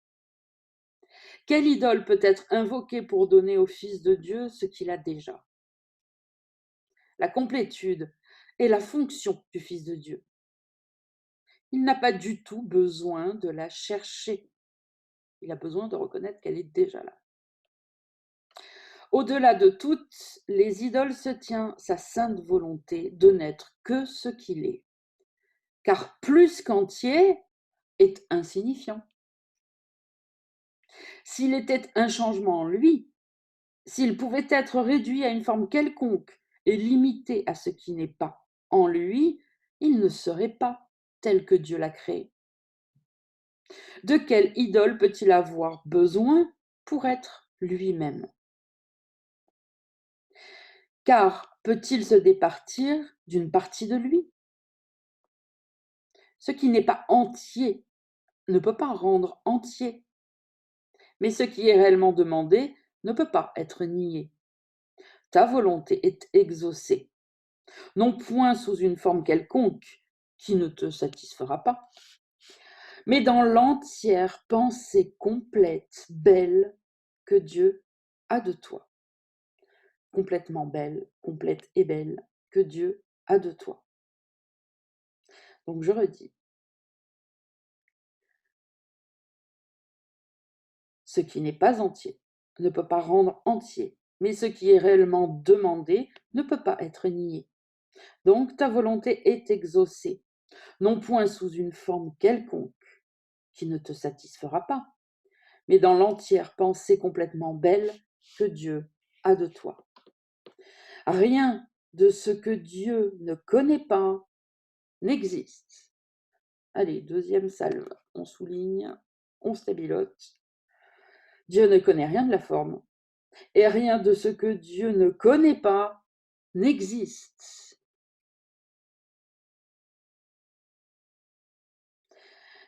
[SPEAKER 1] Quelle idole peut être invoquée pour donner au Fils de Dieu ce qu'il a déjà? La complétude est la fonction du Fils de Dieu. Il n'a pas du tout besoin de la chercher. Il a besoin de reconnaître qu'elle est déjà là. Au-delà de toutes les idoles se tient sa sainte volonté de n'être que ce qu'il est. Car plus qu'entier est insignifiant. S'il était un changement en lui, s'il pouvait être réduit à une forme quelconque et limité à ce qui n'est pas en lui, il ne serait pas tel que Dieu l'a créé. De quelle idole peut-il avoir besoin pour être lui-même? Car peut-il se départir d'une partie de lui? Ce qui n'est pas entier ne peut pas rendre entier, mais ce qui est réellement demandé ne peut pas être nié. Ta volonté est exaucée, non point sous une forme quelconque qui ne te satisfera pas, mais dans l'entière pensée complète, belle, que Dieu a de toi. Complètement belle, complète et belle, que Dieu a de toi. Donc je redis, ce qui n'est pas entier ne peut pas rendre entier, mais ce qui est réellement demandé ne peut pas être nié. Donc ta volonté est exaucée, non point sous une forme quelconque qui ne te satisfera pas, mais dans l'entière pensée complètement belle que Dieu a de toi. Rien de ce que Dieu ne connaît pas n'existe. Allez, deuxième salve, on souligne, on stabilote. Dieu ne connaît rien de la forme, et rien de ce que Dieu ne connaît pas n'existe.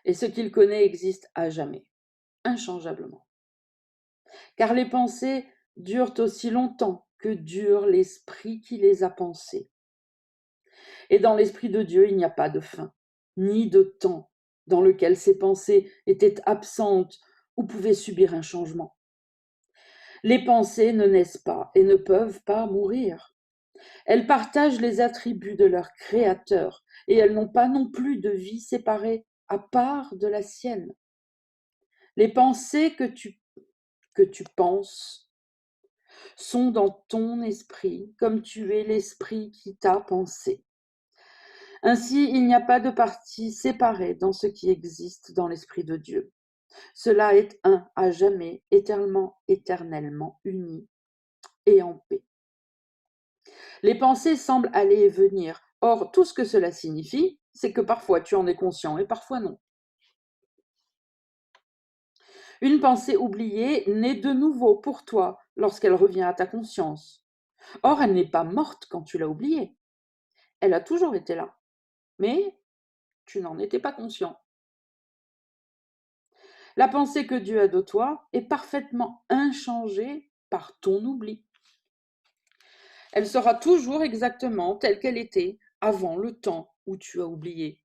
[SPEAKER 1] Et ce qu'il connaît existe à jamais, inchangeablement. Car les pensées durent aussi longtemps que dure l'esprit qui les a pensées. Et dans l'esprit de Dieu, il n'y a pas de fin, ni de temps dans lequel ces pensées étaient absentes ou pouvaient subir un changement. Les pensées ne naissent pas et ne peuvent pas mourir. Elles partagent les attributs de leur créateur et elles n'ont pas non plus de vie séparée à part de la sienne. Les pensées que tu penses sont dans ton esprit comme tu es l'esprit qui t'a pensé. Ainsi, il n'y a pas de partie séparée dans ce qui existe dans l'esprit de Dieu. Cela est un à jamais, éternellement uni et en paix. Les pensées semblent aller et venir. Or, tout ce que cela signifie, c'est que parfois tu en es conscient et parfois non. Une pensée oubliée naît de nouveau pour toi lorsqu'elle revient à ta conscience. Or, elle n'est pas morte quand tu l'as oubliée. Elle a toujours été là, mais tu n'en étais pas conscient. La pensée que Dieu a de toi est parfaitement inchangée par ton oubli. Elle sera toujours exactement telle qu'elle était avant le temps où tu as oublié.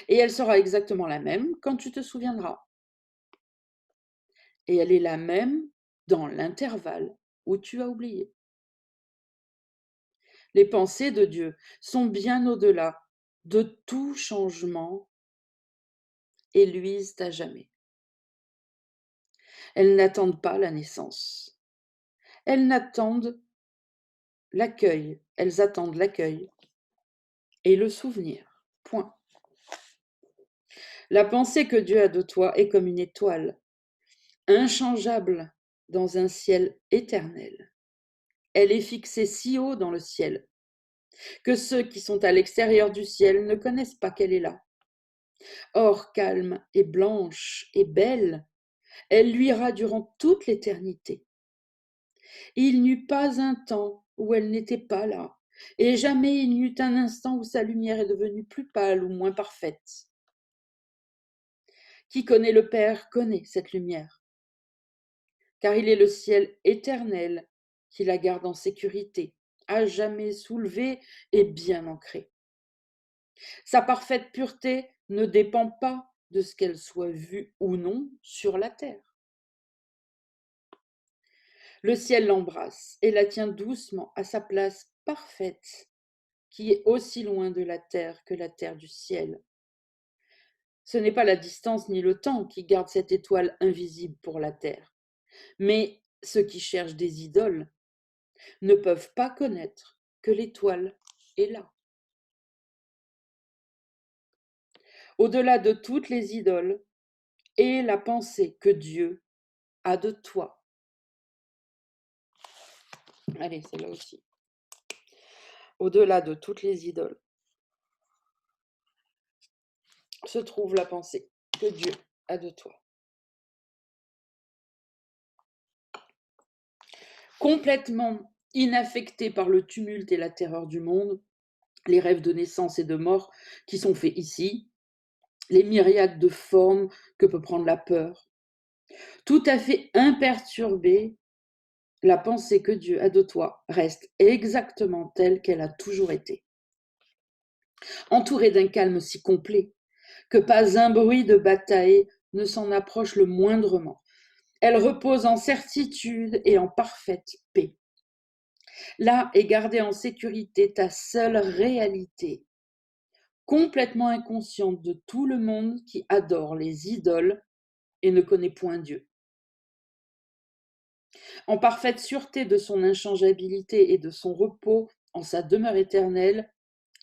[SPEAKER 1] Et elle sera exactement la même quand tu te souviendras. Et elle est la même dans l'intervalle où tu as oublié. Les pensées de Dieu sont bien au-delà de tout changement et luisent à jamais. Elles n'attendent pas la naissance. Elles attendent l'accueil et le souvenir. Point. La pensée que Dieu a de toi est comme une étoile, inchangeable dans un ciel éternel. Elle est fixée si haut dans le ciel que ceux qui sont à l'extérieur du ciel ne connaissent pas qu'elle est là. Or, calme et blanche et belle, elle luira durant toute l'éternité. Il n'y eut pas un temps où elle n'était pas là, et jamais il n'y eut un instant où sa lumière est devenue plus pâle ou moins parfaite. Qui connaît le Père connaît cette lumière, car il est le ciel éternel qui la garde en sécurité, à jamais soulevée et bien ancrée. Sa parfaite pureté ne dépend pas de ce qu'elle soit vue ou non sur la terre. Le ciel l'embrasse et la tient doucement à sa place parfaite, qui est aussi loin de la terre que la terre du ciel. Ce n'est pas la distance ni le temps qui gardent cette étoile invisible pour la terre, mais ceux qui cherchent des idoles ne peuvent pas connaître que l'étoile est là. Au-delà de toutes les idoles est la pensée que Dieu a de toi. Allez, c'est là aussi. Au-delà de toutes les idoles se trouve la pensée que Dieu a de toi. Complètement inaffecté par le tumulte et la terreur du monde, les rêves de naissance et de mort qui sont faits ici, les myriades de formes que peut prendre la peur, tout à fait imperturbé, la pensée que Dieu a de toi reste exactement telle qu'elle a toujours été. Entourée d'un calme si complet que pas un bruit de bataille ne s'en approche le moindrement. Elle repose en certitude et en parfaite paix. Là est gardée en sécurité ta seule réalité, complètement inconsciente de tout le monde qui adore les idoles et ne connaît point Dieu. En parfaite sûreté de son inchangeabilité et de son repos en sa demeure éternelle,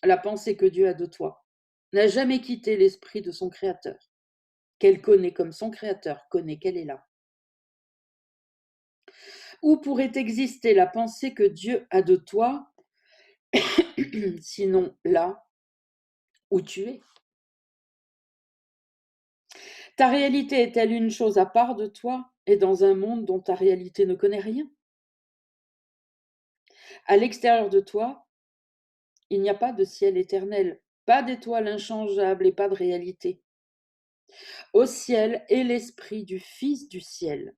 [SPEAKER 1] la pensée que Dieu a de toi n'a jamais quitté l'esprit de son Créateur, qu'elle connaît comme son Créateur connaît qu'elle est là. Où pourrait exister la pensée que Dieu a de toi, sinon là où tu es? Ta réalité est-elle une chose à part de toi et dans un monde dont ta réalité ne connaît rien? À l'extérieur de toi, il n'y a pas de ciel éternel, pas d'étoiles inchangeables et pas de réalité. Au ciel est l'esprit du Fils du ciel,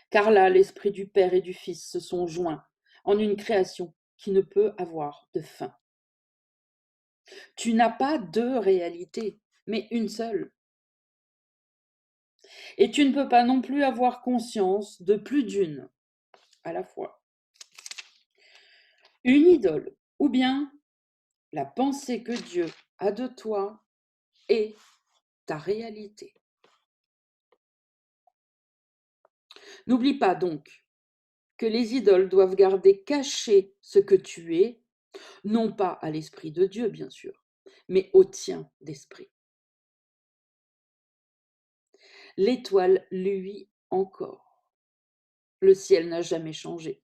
[SPEAKER 1] car là, l'esprit du Père et du Fils se sont joints en une création qui ne peut avoir de fin. Tu n'as pas deux réalités, mais une seule. Et tu ne peux pas non plus avoir conscience de plus d'une à la fois. Une idole, ou bien la pensée que Dieu a de toi est ta réalité. N'oublie pas donc que les idoles doivent garder caché ce que tu es, non pas à l'esprit de Dieu, bien sûr, mais au tien d'esprit. L'étoile luit encore. Le ciel n'a jamais changé.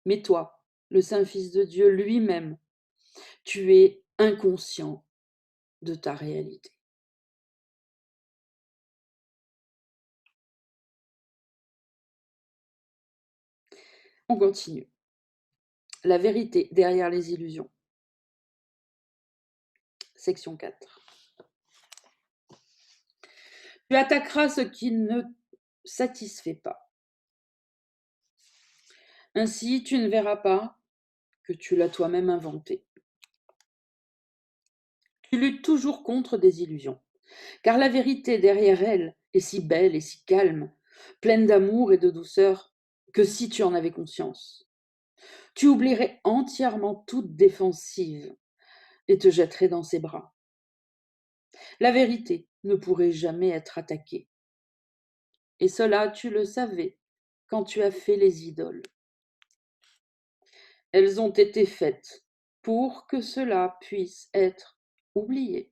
[SPEAKER 1] Mais toi, le Saint-Fils de Dieu lui-même, tu es inconscient de ta réalité. On continue. La vérité derrière les illusions. Section 4. Tu attaqueras ce qui ne satisfait pas. Ainsi, tu ne verras pas que tu l'as toi-même inventé. Tu luttes toujours contre des illusions, car la vérité derrière elle est si belle et si calme, pleine d'amour et de douceur, que si tu en avais conscience, tu oublierais entièrement toute défensive et te jetterais dans ses bras. La vérité ne pourrait jamais être attaquée. Et cela, tu le savais quand tu as fait les idoles. Elles ont été faites pour que cela puisse être oublié.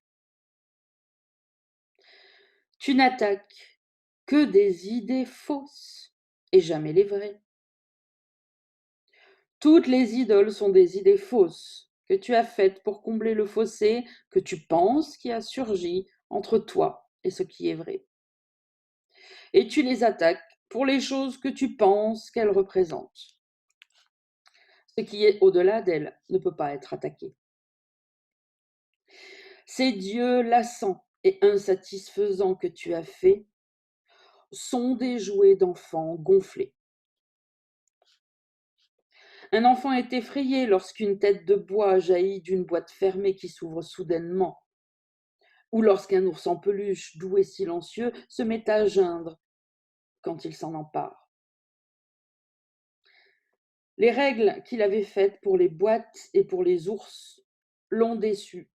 [SPEAKER 1] Tu n'attaques que des idées fausses et jamais les vraies. Toutes les idoles sont des idées fausses que tu as faites pour combler le fossé que tu penses qui a surgi entre toi et ce qui est vrai. Et tu les attaques pour les choses que tu penses qu'elles représentent. Ce qui est au-delà d'elles ne peut pas être attaqué. Ces dieux lassants et insatisfaisants que tu as faits sont des jouets d'enfants gonflés. Un enfant est effrayé lorsqu'une tête de bois jaillit d'une boîte fermée qui s'ouvre soudainement, ou lorsqu'un ours en peluche, doux et silencieux, se met à geindre quand il s'en empare. Les règles qu'il avait faites pour les boîtes et pour les ours l'ont déçu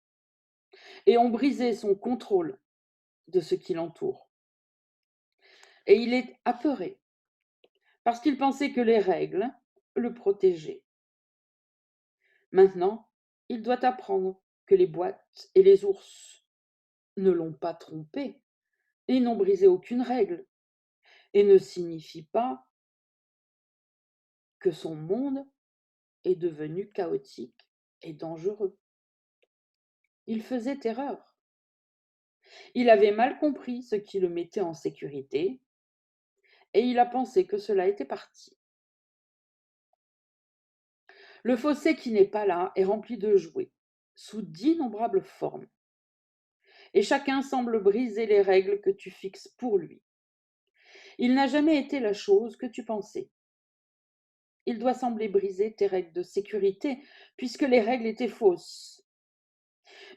[SPEAKER 1] et ont brisé son contrôle de ce qui l'entoure. Et il est apeuré parce qu'il pensait que les règles le protégeaient. Maintenant, il doit apprendre que les boîtes et les ours ne l'ont pas trompé et n'ont brisé aucune règle et ne signifient pas que son monde est devenu chaotique et dangereux. Il faisait erreur. Il avait mal compris ce qui le mettait en sécurité et il a pensé que cela était parti. Le fossé qui n'est pas là est rempli de jouets, sous d'innombrables formes, et chacun semble briser les règles que tu fixes pour lui. Il n'a jamais été la chose que tu pensais. Il doit sembler briser tes règles de sécurité, puisque les règles étaient fausses.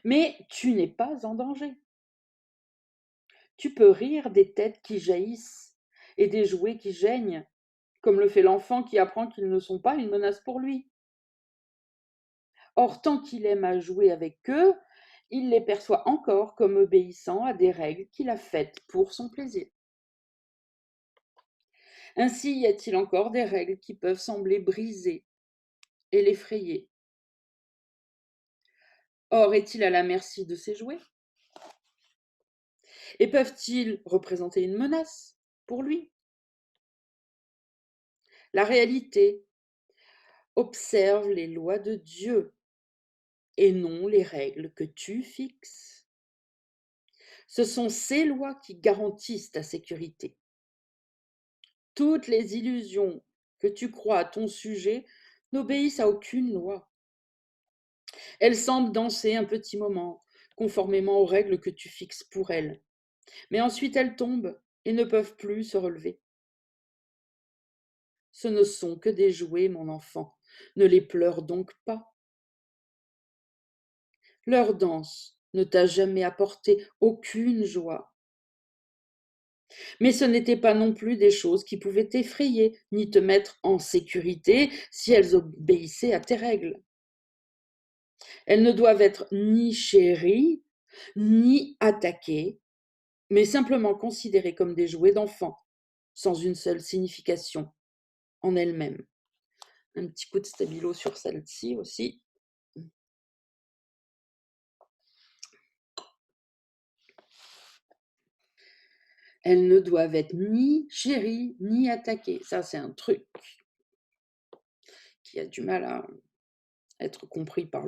[SPEAKER 1] Mais tu n'es pas en danger. Tu peux rire des têtes qui jaillissent et des jouets qui geignent, comme le fait l'enfant qui apprend qu'ils ne sont pas une menace pour lui. Or, tant qu'il aime à jouer avec eux, il les perçoit encore comme obéissant à des règles qu'il a faites pour son plaisir. Ainsi y a-t-il encore des règles qui peuvent sembler briser et l'effrayer. Or, est-il à la merci de ses jouets? Et peuvent-ils représenter une menace pour lui? La réalité observe les lois de Dieu et non les règles que tu fixes. Ce sont ces lois qui garantissent ta sécurité. Toutes les illusions que tu crois à ton sujet n'obéissent à aucune loi. Elles semblent danser un petit moment, conformément aux règles que tu fixes pour elles. Mais ensuite elles tombent et ne peuvent plus se relever. Ce ne sont que des jouets, mon enfant. Ne les pleure donc pas. Leur danse ne t'a jamais apporté aucune joie. Mais ce n'étaient pas non plus des choses qui pouvaient t'effrayer, ni te mettre en sécurité si elles obéissaient à tes règles. Elles ne doivent être ni chéries, ni attaquées, mais simplement considérées comme des jouets d'enfant, sans une seule signification en elles-mêmes. Un petit coup de stabilo sur celle-ci aussi. Elles ne doivent être ni chéries, ni attaquées. Ça, c'est un truc qui a du mal à être compris par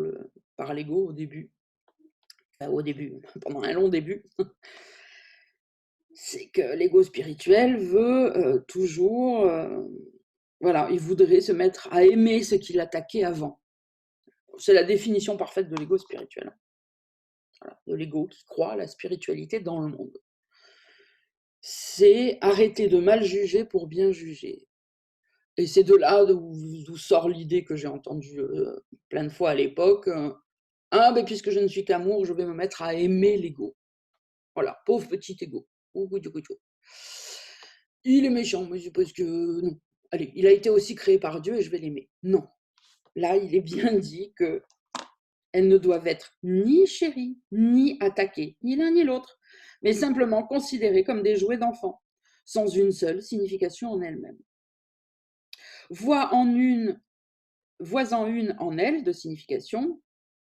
[SPEAKER 1] l'ego au début. Enfin, au début, pendant un long début. C'est que l'ego spirituel veut toujours, voilà, il voudrait se mettre à aimer ce qu'il attaquait avant. C'est la définition parfaite de l'ego spirituel. Voilà, de l'ego qui croit à la spiritualité dans le monde. C'est arrêter de mal juger pour bien juger. Et c'est de là d'où sort l'idée que j'ai entendue plein de fois à l'époque. Ah, ben puisque je ne suis qu'amour, je vais me mettre à aimer l'ego. Voilà, pauvre petit ego. Il est méchant, mais c'est parce que non. Allez, il a été aussi créé par Dieu et je vais l'aimer. Non. Là, il est bien dit que elles ne doivent être ni chéries, ni attaquées, ni l'un ni l'autre, mais simplement considérées comme des jouets d'enfants, sans une seule signification en elles-mêmes. Vois-en une en elles de signification,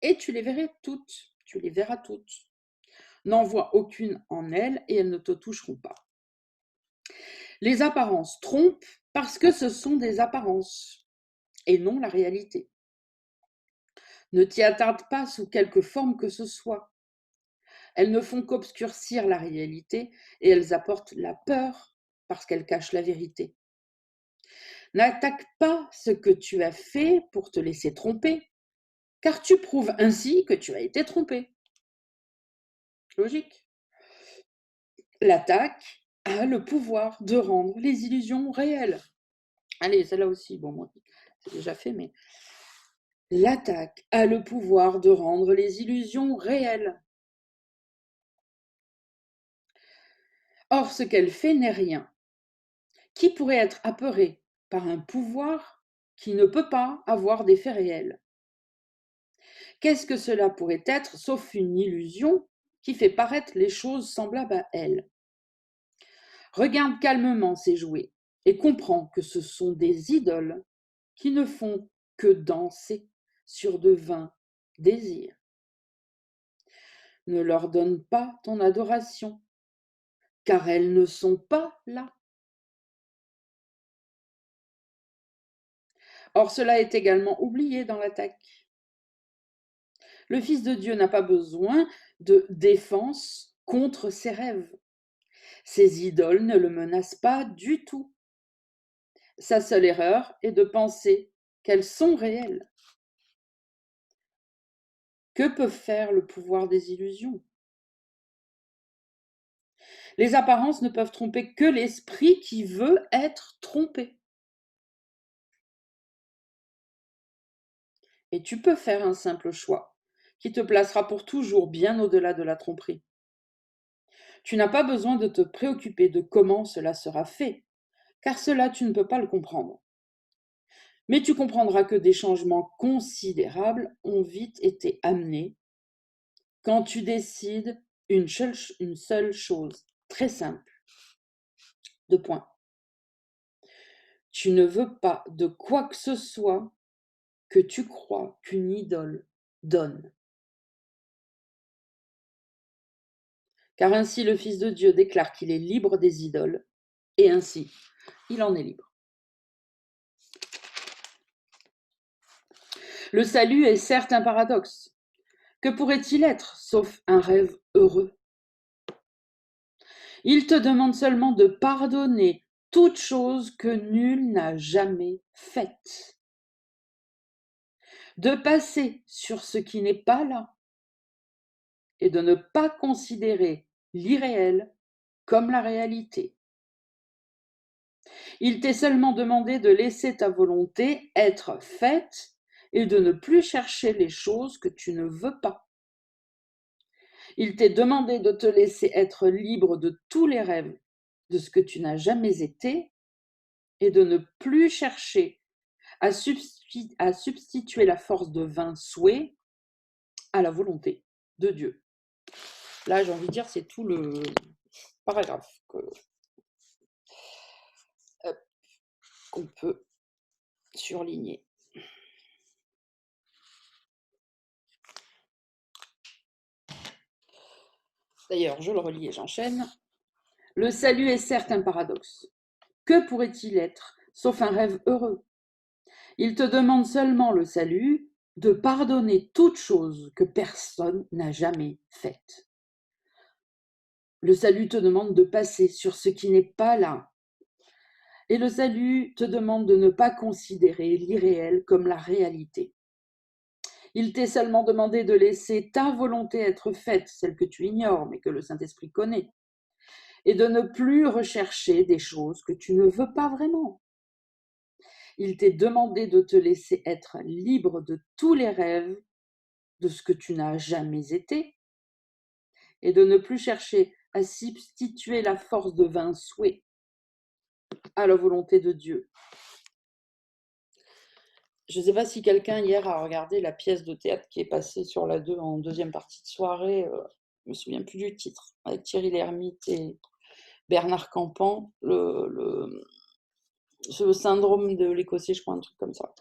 [SPEAKER 1] et tu les verras toutes. Tu les verras toutes. N'en vois aucune en elles et elles ne te toucheront pas. Les apparences trompent parce que ce sont des apparences et non la réalité. Ne t'y attarde pas sous quelque forme que ce soit. Elles ne font qu'obscurcir la réalité et elles apportent la peur parce qu'elles cachent la vérité. N'attaque pas ce que tu as fait pour te laisser tromper, car tu prouves ainsi que tu as été trompé. Logique. L'attaque a le pouvoir de rendre les illusions réelles. Allez, celle-là aussi, bon, moi, c'est déjà fait, mais l'attaque a le pouvoir de rendre les illusions réelles. Or, ce qu'elle fait n'est rien. Qui pourrait être apeuré par un pouvoir qui ne peut pas avoir d'effet réel? Qu'est-ce que cela pourrait être sauf une illusion qui fait paraître les choses semblables à elle? Regarde calmement ces jouets et comprends que ce sont des idoles qui ne font que danser sur de vains désirs. Ne leur donne pas ton adoration, car elles ne sont pas là. Or, cela est également oublié dans l'attaque. Le Fils de Dieu n'a pas besoin de défense contre ses rêves. Ses idoles ne le menacent pas du tout. Sa seule erreur est de penser qu'elles sont réelles. Que peut faire le pouvoir des illusions? Les apparences ne peuvent tromper que l'esprit qui veut être trompé. Et tu peux faire un simple choix qui te placera pour toujours bien au-delà de la tromperie. Tu n'as pas besoin de te préoccuper de comment cela sera fait, car cela tu ne peux pas le comprendre. Mais tu comprendras que des changements considérables ont vite été amenés quand tu décides une seule chose, très simple, deux points. Tu ne veux pas de quoi que ce soit que tu crois qu'une idole donne. Car ainsi le Fils de Dieu déclare qu'il est libre des idoles, et ainsi il en est libre. Le salut est certes un paradoxe. Que pourrait-il être, sauf un rêve heureux? Il te demande seulement de pardonner toute chose que nul n'a jamais faite, de passer sur ce qui n'est pas là, et de ne pas considérer l'irréel comme la réalité. Il t'est seulement demandé de laisser ta volonté être faite et de ne plus chercher les choses que tu ne veux pas. Il t'est demandé de te laisser être libre de tous les rêves, de ce que tu n'as jamais été, et de ne plus chercher à substituer la force de vains souhaits à la volonté de Dieu. Là, j'ai envie de dire, c'est tout le paragraphe qu'on peut surligner. D'ailleurs, je le relis et j'enchaîne. Le salut est certes un paradoxe. Que pourrait-il être, sauf un rêve heureux? Il te demande seulement le salut, de pardonner toute chose que personne n'a jamais faite. Le salut te demande de passer sur ce qui n'est pas là. Et le salut te demande de ne pas considérer l'irréel comme la réalité. Il t'est seulement demandé de laisser ta volonté être faite, celle que tu ignores, mais que le Saint-Esprit connaît, et de ne plus rechercher des choses que tu ne veux pas vraiment. Il t'est demandé de te laisser être libre de tous les rêves, de ce que tu n'as jamais été, et de ne plus chercher à substituer la force de vains souhaits à la volonté de Dieu. Je ne sais pas si quelqu'un hier a regardé la pièce de théâtre qui est passée sur la 2 en deuxième partie de soirée, je ne me souviens plus du titre, avec Thierry Lhermitte et Bernard Campan, ce syndrome de l'écossais, je crois, un truc comme ça.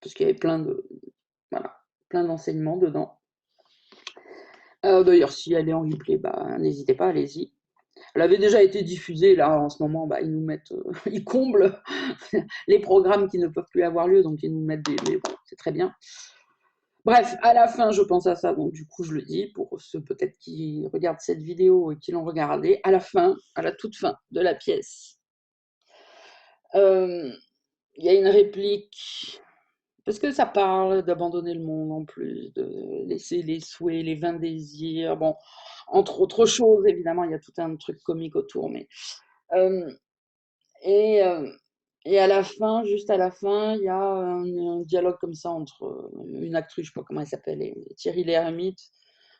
[SPEAKER 1] Parce qu'il y avait plein d'enseignements dedans. D'ailleurs, si elle est en replay, n'hésitez pas, allez-y. Elle avait déjà été diffusée, là, en ce moment, ils nous mettent, ils comblent les programmes qui ne peuvent plus avoir lieu, donc ils nous mettent mais bon, c'est très bien. Bref, à la fin, je pense à ça, donc du coup, je le dis, pour ceux peut-être qui regardent cette vidéo et qui l'ont regardée, à la fin, à la toute fin de la pièce, il y a une réplique, parce que ça parle d'abandonner le monde en plus, de laisser les souhaits, les vains désirs, bon, entre autres choses, évidemment, il y a tout un truc comique autour, mais... Et, à la fin, juste à la fin, il y a un dialogue comme ça entre une actrice, je ne sais pas comment elle s'appelle, et Thierry Lhermitte,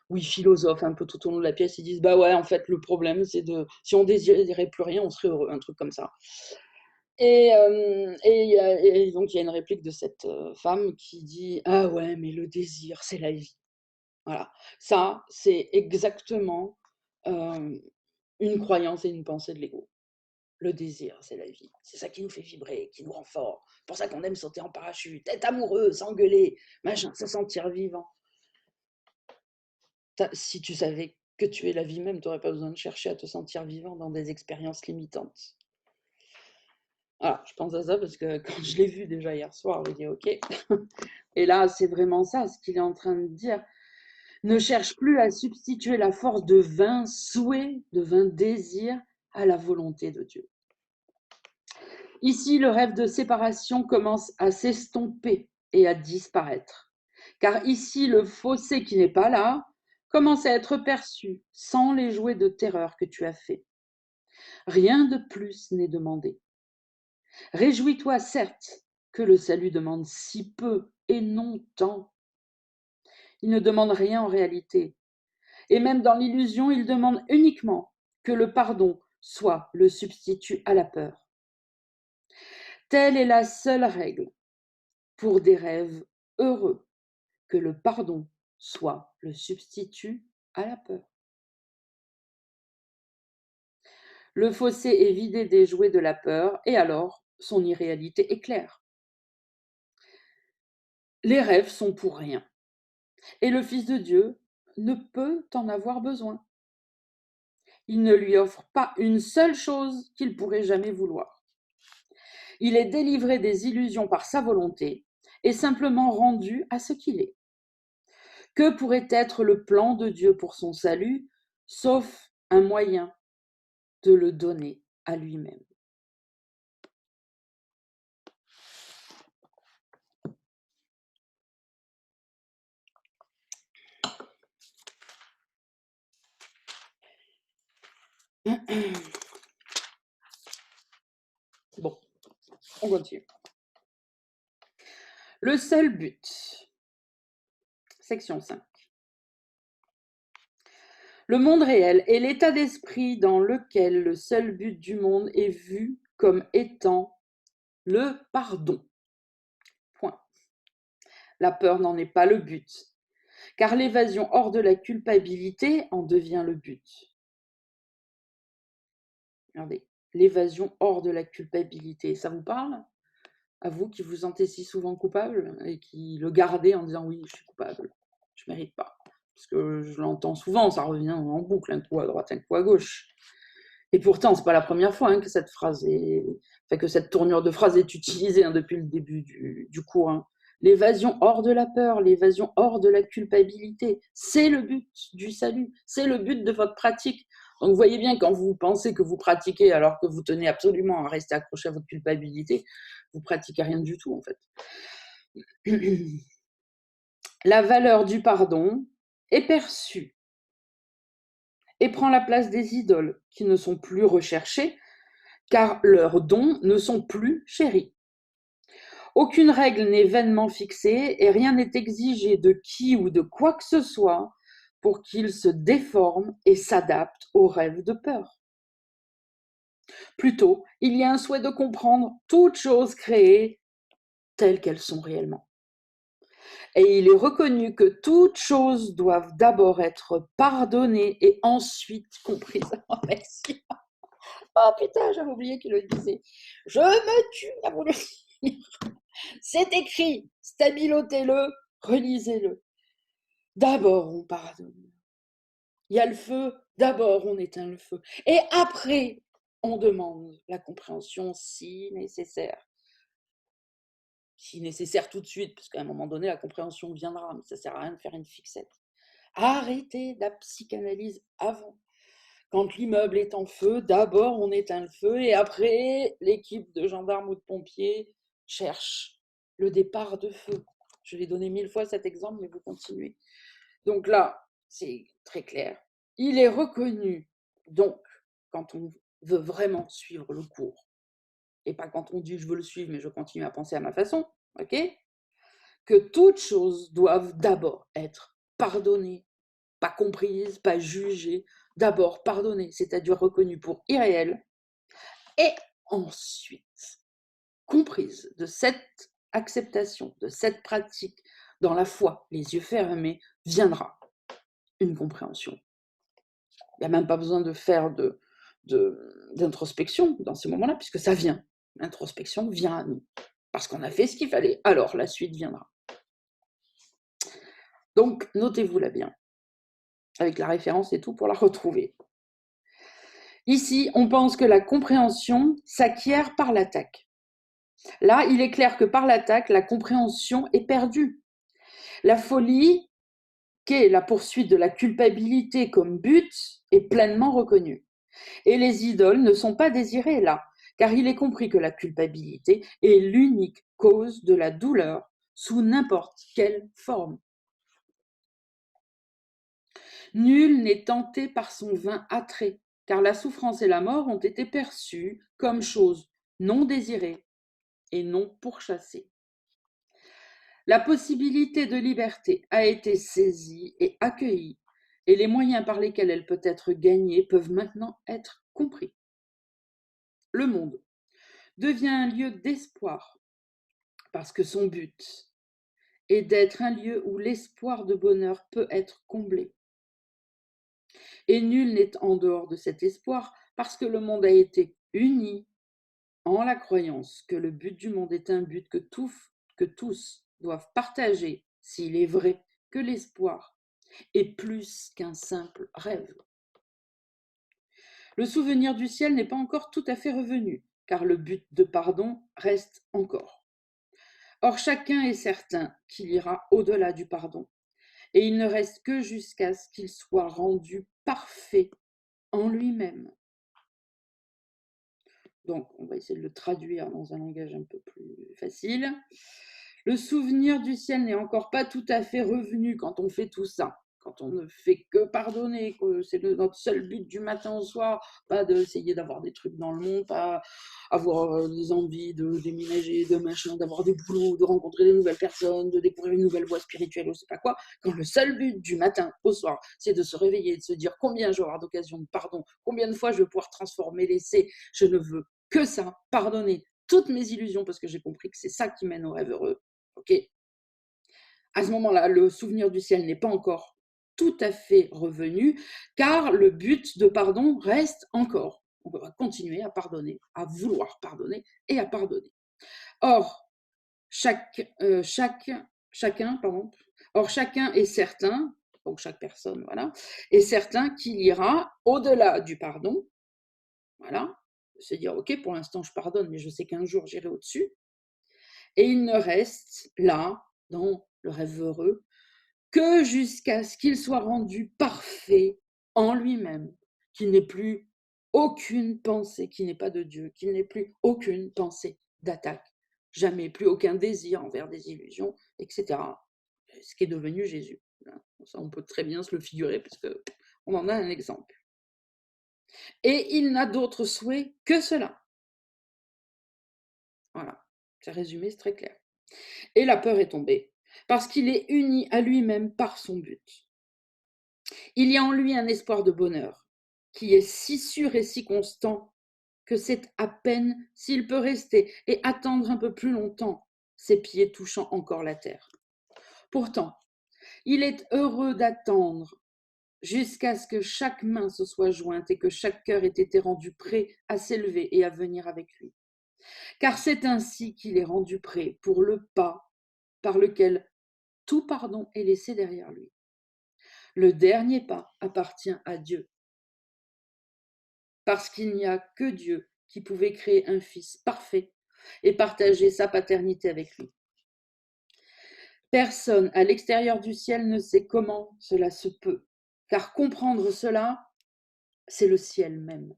[SPEAKER 1] où ils philosophent un peu tout au long de la pièce. Ils disent bah ouais, en fait, le problème, c'est si on désirait plus rien, on serait heureux, un truc comme ça. Et donc, il y a une réplique de cette femme qui dit ah ouais, mais le désir, c'est la vie. Voilà. Ça, c'est exactement une croyance et une pensée de l'ego. Le désir, c'est la vie. C'est ça qui nous fait vibrer, qui nous rend fort. C'est pour ça qu'on aime sauter en parachute, être amoureux, s'engueuler, machin, se sentir vivant. Si tu savais que tu es la vie même, tu n'aurais pas besoin de chercher à te sentir vivant dans des expériences limitantes. Voilà, je pense à ça parce que quand je l'ai vu déjà hier soir, j'ai dit ok. Et là, c'est vraiment ça, ce qu'il est en train de dire. Ne cherche plus à substituer la force de vains souhaits, de vains désirs à la volonté de Dieu. Ici, le rêve de séparation commence à s'estomper et à disparaître. Car ici, le fossé qui n'est pas là commence à être perçu sans les jouets de terreur que tu as faits. Rien de plus n'est demandé. Réjouis-toi, certes, que le salut demande si peu et non tant. Il ne demande rien en réalité. Et même dans l'illusion, il demande uniquement que le pardon soit le substitut à la peur. Telle est la seule règle pour des rêves heureux, que le pardon soit le substitut à la peur. Le fossé est vidé des jouets de la peur et alors son irréalité est claire. Les rêves sont pour rien et le Fils de Dieu ne peut en avoir besoin. Il ne lui offre pas une seule chose qu'il pourrait jamais vouloir. Il est délivré des illusions par sa volonté et simplement rendu à ce qu'il est. Que pourrait être le plan de Dieu pour son salut, sauf un moyen de le donner à lui-même? Bon, on continue. Le seul but. Section 5. Le monde réel est l'état d'esprit dans lequel le seul but du monde est vu comme étant le pardon. Point. La peur n'en est pas le but, car l'évasion hors de la culpabilité en devient le but. Regardez, l'évasion hors de la culpabilité, ça vous parle? À vous qui vous sentez si souvent coupable et qui le gardez en disant oui, je suis coupable, je ne mérite pas. Parce que je l'entends souvent, ça revient en boucle, un coup à droite, un coup à gauche. Et pourtant, ce n'est pas la première fois que cette que cette tournure de phrase est utilisée depuis le début du cours. L'évasion hors de la peur, l'évasion hors de la culpabilité, c'est le but du salut, c'est le but de votre pratique. Donc vous voyez bien, quand vous pensez que vous pratiquez alors que vous tenez absolument à rester accroché à votre culpabilité, vous pratiquez rien du tout en fait. La valeur du pardon est perçue et prend la place des idoles qui ne sont plus recherchées car leurs dons ne sont plus chéris. Aucune règle n'est vainement fixée et rien n'est exigé de qui ou de quoi que ce soit pour qu'il se déforme et s'adapte aux rêves de peur. Plutôt, il y a un souhait de comprendre toutes choses créées telles qu'elles sont réellement. Et il est reconnu que toutes choses doivent d'abord être pardonnées et ensuite comprises. Oh, merci. Oh putain, j'avais oublié qu'il le disait. Je me tue à vous le dire. C'est écrit, stabilotez-le, relisez-le. D'abord, on pardonne. Il y a le feu, d'abord, on éteint le feu. Et après, on demande la compréhension si nécessaire. Si nécessaire tout de suite, parce qu'à un moment donné, la compréhension viendra, mais ça ne sert à rien de faire une fixette. Arrêtez la psychanalyse avant. Quand l'immeuble est en feu, d'abord on éteint le feu et après l'équipe de gendarmes ou de pompiers cherche le départ de feu. Je l'ai donné 1000 fois cet exemple, mais vous continuez. Donc là, c'est très clair. Il est reconnu, donc, quand on veut vraiment suivre le cours, et pas quand on dit je veux le suivre, mais je continue à penser à ma façon, ok, que toutes choses doivent d'abord être pardonnées, pas comprises, pas jugées, d'abord pardonnées, c'est-à-dire reconnues pour irréelles, et ensuite comprises. De cette acceptation, de cette pratique, dans la foi, les yeux fermés, viendra une compréhension. Il n'y a même pas besoin de faire d'introspection dans ces moments-là, puisque ça vient. L'introspection vient à nous, parce qu'on a fait ce qu'il fallait. Alors, la suite viendra. Donc, notez-vous-la bien, avec la référence et tout, pour la retrouver. Ici, on pense que la compréhension s'acquiert par l'attaque. Là, il est clair que par l'attaque, la compréhension est perdue. La folie, qu'est la poursuite de la culpabilité comme but, est pleinement reconnue. Et les idoles ne sont pas désirées là, car il est compris que la culpabilité est l'unique cause de la douleur sous n'importe quelle forme. Nul n'est tenté par son vain attrait, car la souffrance et la mort ont été perçues comme choses non désirées et non pourchassées. La possibilité de liberté a été saisie et accueillie, et les moyens par lesquels elle peut être gagnée peuvent maintenant être compris. Le monde devient un lieu d'espoir, parce que son but est d'être un lieu où l'espoir de bonheur peut être comblé. Et nul n'est en dehors de cet espoir, parce que le monde a été uni en la croyance que le but du monde est un but que tous doivent partager, s'il est vrai que l'espoir est plus qu'un simple rêve. Le souvenir du ciel n'est pas encore tout à fait revenu, car le but de pardon reste encore. Or, chacun est certain qu'il ira au-delà du pardon, et il ne reste que jusqu'à ce qu'il soit rendu parfait en lui-même. Donc, on va essayer de le traduire dans un langage un peu plus facile. Le souvenir du ciel n'est encore pas tout à fait revenu quand on fait tout ça. Quand on ne fait que pardonner, que c'est notre seul but du matin au soir, pas d'essayer d'avoir des trucs dans le monde, pas avoir des envies de déménager, de machin, d'avoir des boulots, de rencontrer des nouvelles personnes, de découvrir une nouvelle voie spirituelle, ou je sais pas quoi. Quand le seul but du matin au soir, c'est de se réveiller et de se dire combien je vais avoir d'occasions de pardon, combien de fois je vais pouvoir transformer l'essai, je ne veux que ça, pardonner toutes mes illusions, parce que j'ai compris que c'est ça qui mène au rêve heureux. Ok. À ce moment-là, le souvenir du ciel n'est pas encore tout à fait revenu, car le but de pardon reste encore. On va continuer à pardonner, à vouloir pardonner et à pardonner. Or, chacun est certain, donc chaque personne, voilà, est certain qu'il ira au-delà du pardon. Voilà, se dire, ok, pour l'instant je pardonne, mais je sais qu'un jour j'irai au-dessus. Et il ne reste là, dans le rêve heureux, que jusqu'à ce qu'il soit rendu parfait en lui-même, qu'il n'ait plus aucune pensée qui n'est pas de Dieu, qu'il n'ait plus aucune pensée d'attaque, jamais plus aucun désir envers des illusions, etc. Ce qui est devenu Jésus. Ça, on peut très bien se le figurer, parce qu'on en a un exemple. Et il n'a d'autre souhait que cela. Voilà, c'est résumé, c'est très clair. Et la peur est tombée, parce qu'il est uni à lui-même par son but. Il y a en lui un espoir de bonheur, qui est si sûr et si constant que c'est à peine s'il peut rester et attendre un peu plus longtemps, ses pieds touchant encore la terre. Pourtant, il est heureux d'attendre jusqu'à ce que chaque main se soit jointe et que chaque cœur ait été rendu prêt à s'élever et à venir avec lui. Car c'est ainsi qu'il est rendu prêt pour le pas par lequel tout pardon est laissé derrière lui. Le dernier pas appartient à Dieu, parce qu'il n'y a que Dieu qui pouvait créer un Fils parfait et partager sa paternité avec lui. Personne à l'extérieur du ciel ne sait comment cela se peut, car comprendre cela, c'est le ciel même.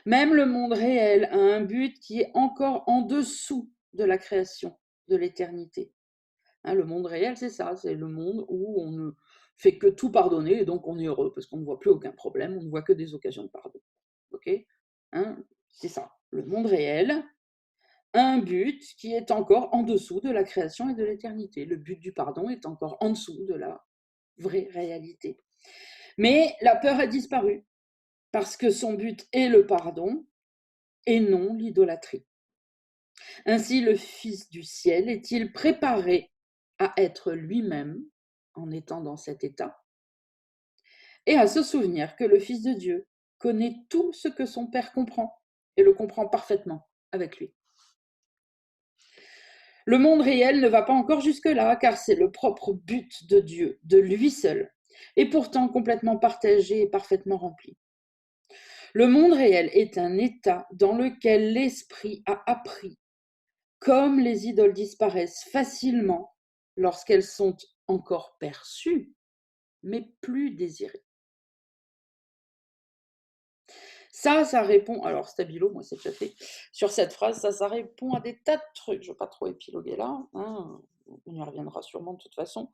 [SPEAKER 1] Même le monde réel a un but qui est encore en dessous de la création, de l'éternité. Le monde réel, c'est ça, c'est le monde où on ne fait que tout pardonner et donc on est heureux parce qu'on ne voit plus aucun problème, on ne voit que des occasions de pardon. Ok, c'est ça, le monde réel a un but qui est encore en dessous de la création et de l'éternité. Le but du pardon est encore en dessous de la vraie réalité. Mais la peur a disparu parce que son but est le pardon et non l'idolâtrie. Ainsi, le Fils du ciel est-il préparé à être lui-même en étant dans cet état et à se souvenir que le Fils de Dieu connaît tout ce que son Père comprend et le comprend parfaitement avec lui. Le monde réel ne va pas encore jusque-là, car c'est le propre but de Dieu, de lui seul, et pourtant complètement partagé et parfaitement rempli. Le monde réel est un état dans lequel l'esprit a appris, comme les idoles disparaissent facilement lorsqu'elles sont encore perçues, mais plus désirées. Ça répond, alors stabilo, moi c'est déjà fait, sur cette phrase, ça répond à des tas de trucs, je ne vais pas trop épiloguer là, hein, on y reviendra sûrement de toute façon.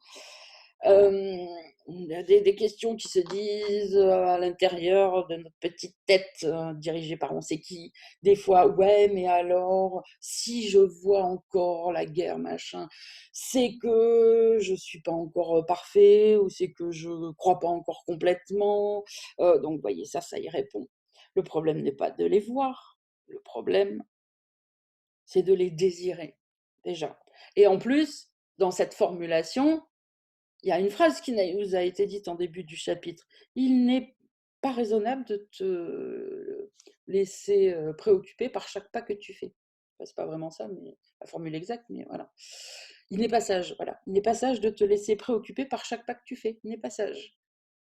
[SPEAKER 1] Des questions qui se disent à l'intérieur de notre petite tête dirigée par on sait qui, des fois, ouais, mais alors, si je vois encore la guerre, machin, c'est que je suis pas encore parfait, ou c'est que je crois pas encore complètement. Donc, vous voyez, ça y répond. Le problème n'est pas de les voir, le problème, c'est de les désirer, déjà. Et en plus, dans cette formulation, il y a une phrase qui nous a été dite en début du chapitre. Il n'est pas raisonnable de te laisser préoccuper par chaque pas que tu fais. Enfin, c'est pas vraiment ça, mais la formule exacte, mais voilà. Il n'est pas sage, voilà. Il n'est pas sage de te laisser préoccuper par chaque pas que tu fais. Il n'est pas sage.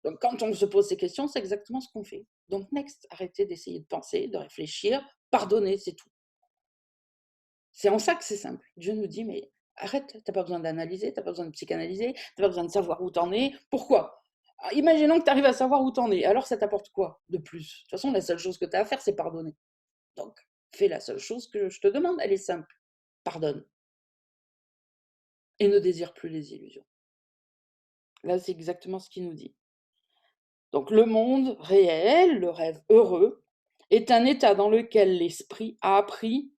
[SPEAKER 1] Donc, quand on se pose ces questions, c'est exactement ce qu'on fait. Donc, next, arrêtez d'essayer de penser, de réfléchir, pardonnez, c'est tout. C'est en ça que c'est simple. Dieu nous dit, mais arrête, t'as pas besoin d'analyser, t'as pas besoin de psychanalyser, t'as pas besoin de savoir où t'en es. Pourquoi? Imaginons que tu arrives à savoir où t'en es. Alors, ça t'apporte quoi de plus? De toute façon, la seule chose que tu as à faire, c'est pardonner. Donc, fais la seule chose que je te demande, elle est simple. Pardonne. Et ne désire plus les illusions. Là, c'est exactement ce qu'il nous dit. Donc, le monde réel, le rêve heureux, est un état dans lequel l'esprit a appris,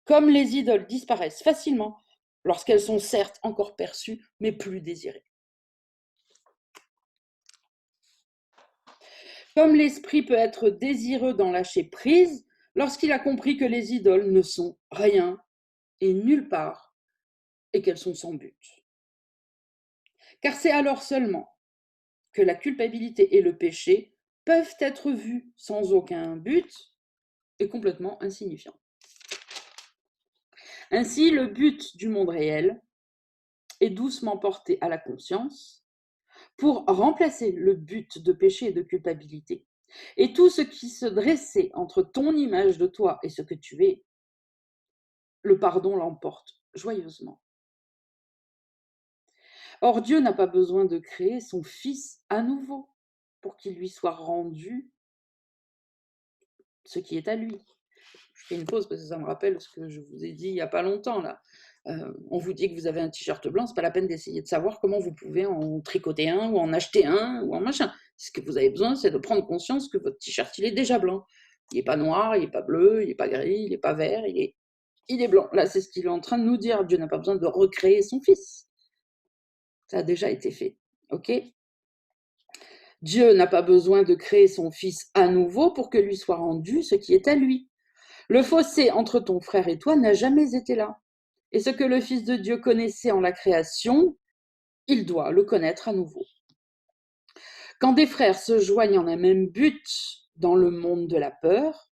[SPEAKER 1] comme les idoles disparaissent facilement lorsqu'elles sont certes encore perçues, mais plus désirées. Comme l'esprit peut être désireux d'en lâcher prise lorsqu'il a compris que les idoles ne sont rien et nulle part et qu'elles sont sans but. Car c'est alors seulement que la culpabilité et le péché peuvent être vus sans aucun but et complètement insignifiants. Ainsi, le but du monde réel est doucement porté à la conscience pour remplacer le but de péché et de culpabilité. Et tout ce qui se dressait entre ton image de toi et ce que tu es, le pardon l'emporte joyeusement. Or, Dieu n'a pas besoin de créer son Fils à nouveau pour qu'il lui soit rendu ce qui est à lui. Je fais une pause parce que ça me rappelle ce que je vous ai dit il n'y a pas longtemps là. On vous dit que vous avez un t-shirt blanc, c'est pas la peine d'essayer de savoir comment vous pouvez en tricoter un ou en acheter un ou en machin. Ce que vous avez besoin, c'est de prendre conscience que votre t-shirt il est déjà blanc. Il n'est pas noir, il n'est pas bleu, il n'est pas gris, il n'est pas vert, il est blanc. Là, c'est ce qu'il est en train de nous dire. Dieu n'a pas besoin de recréer son Fils. Ça a déjà été fait. Ok? Dieu n'a pas besoin de créer son Fils à nouveau pour que lui soit rendu ce qui est à lui. Le fossé entre ton frère et toi n'a jamais été là. Et ce que le Fils de Dieu connaissait en la création, il doit le connaître à nouveau. Quand des frères se joignent en un même but dans le monde de la peur,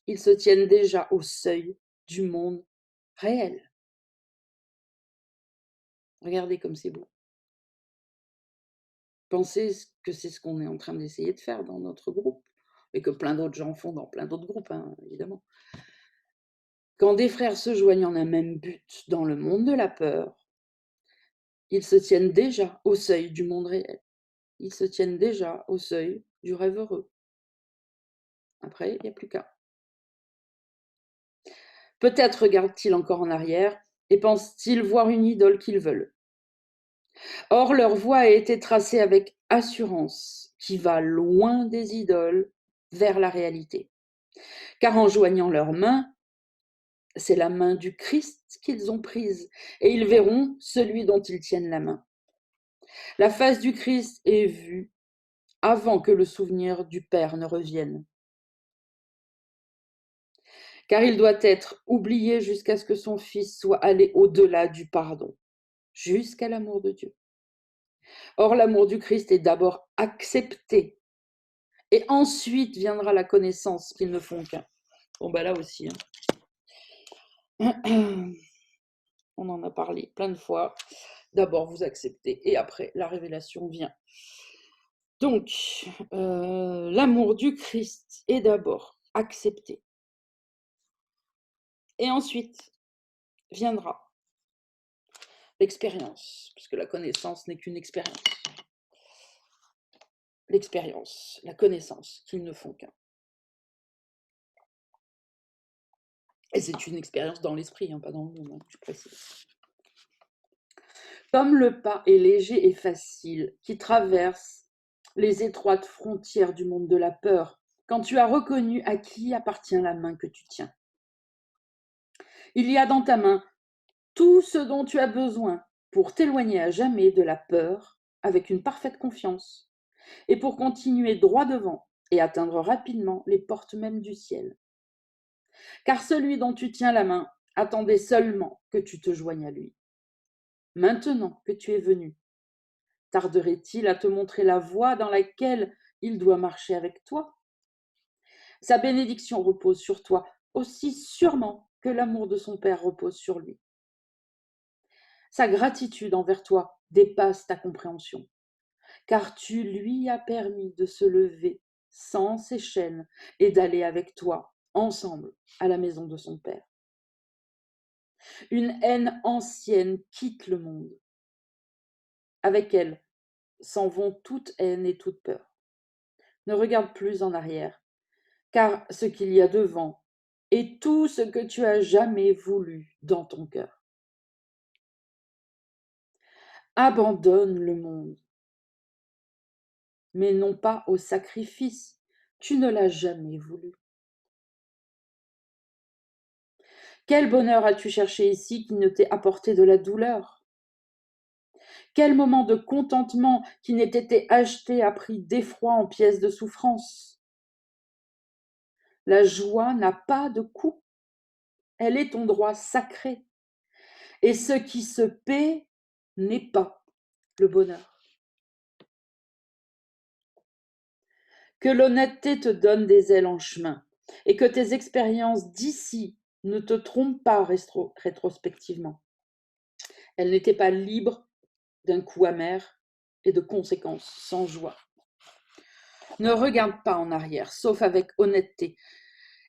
[SPEAKER 1] ils se tiennent déjà au seuil du monde réel. Regardez comme c'est beau. Pensez que c'est ce qu'on est en train d'essayer de faire dans notre groupe et que plein d'autres gens font dans plein d'autres groupes, hein, évidemment. Quand des frères se joignent en un même but dans le monde de la peur, ils se tiennent déjà au seuil du monde réel. Ils se tiennent déjà au seuil du rêve heureux. Après, il n'y a plus qu'à. Peut-être regardent-ils encore en arrière et pensent-ils voir une idole qu'ils veulent. Or, leur voie a été tracée avec assurance, qui va loin des idoles vers la réalité. Car en joignant leurs mains, c'est la main du Christ qu'ils ont prise, et ils verront celui dont ils tiennent la main. La face du Christ est vue avant que le souvenir du Père ne revienne. Car il doit être oublié jusqu'à ce que son Fils soit allé au-delà du pardon, jusqu'à l'amour de Dieu. Or, l'amour du Christ est d'abord accepté, et ensuite viendra la connaissance qu'ils ne font qu'un. Bon, ben là aussi, hein. On en a parlé plein de fois. D'abord, vous acceptez, et après, la révélation vient. Donc, l'amour du Christ est d'abord accepté. Et ensuite viendra l'expérience, puisque la connaissance n'est qu'une expérience. L'expérience, la connaissance, qu'ils ne font qu'un. Et c'est une expérience dans l'esprit, pas dans le monde, je précise. Comme le pas est léger et facile, qui traverse les étroites frontières du monde de la peur, quand tu as reconnu à qui appartient la main que tu tiens. Il y a dans ta main tout ce dont tu as besoin pour t'éloigner à jamais de la peur avec une parfaite confiance et pour continuer droit devant et atteindre rapidement les portes mêmes du ciel. Car celui dont tu tiens la main attendait seulement que tu te joignes à lui. Maintenant que tu es venu, tarderait-il à te montrer la voie dans laquelle il doit marcher avec toi? Sa bénédiction repose sur toi aussi sûrement que l'amour de son Père repose sur lui. Sa gratitude envers toi dépasse ta compréhension, car tu lui as permis de se lever sans ses chaînes et d'aller avec toi ensemble à la maison de son Père. Une haine ancienne quitte le monde. Avec elle s'en vont toute haine et toute peur. Ne regarde plus en arrière, car ce qu'il y a devant est tout ce que tu as jamais voulu dans ton cœur. Abandonne le monde, mais non pas au sacrifice. Tu ne l'as jamais voulu. Quel bonheur as-tu cherché ici qui ne t'ait apporté de la douleur? Quel moment de contentement qui n'ait été acheté à prix d'effroi en pièces de souffrance? La joie n'a pas de coût. Elle est ton droit sacré. Et ce qui se paie n'est pas le bonheur. Que l'honnêteté te donne des ailes en chemin et que tes expériences d'ici ne te trompent pas rétrospectivement. Elles n'étaient pas libres d'un coup amer et de conséquences sans joie. Ne regarde pas en arrière, sauf avec honnêteté.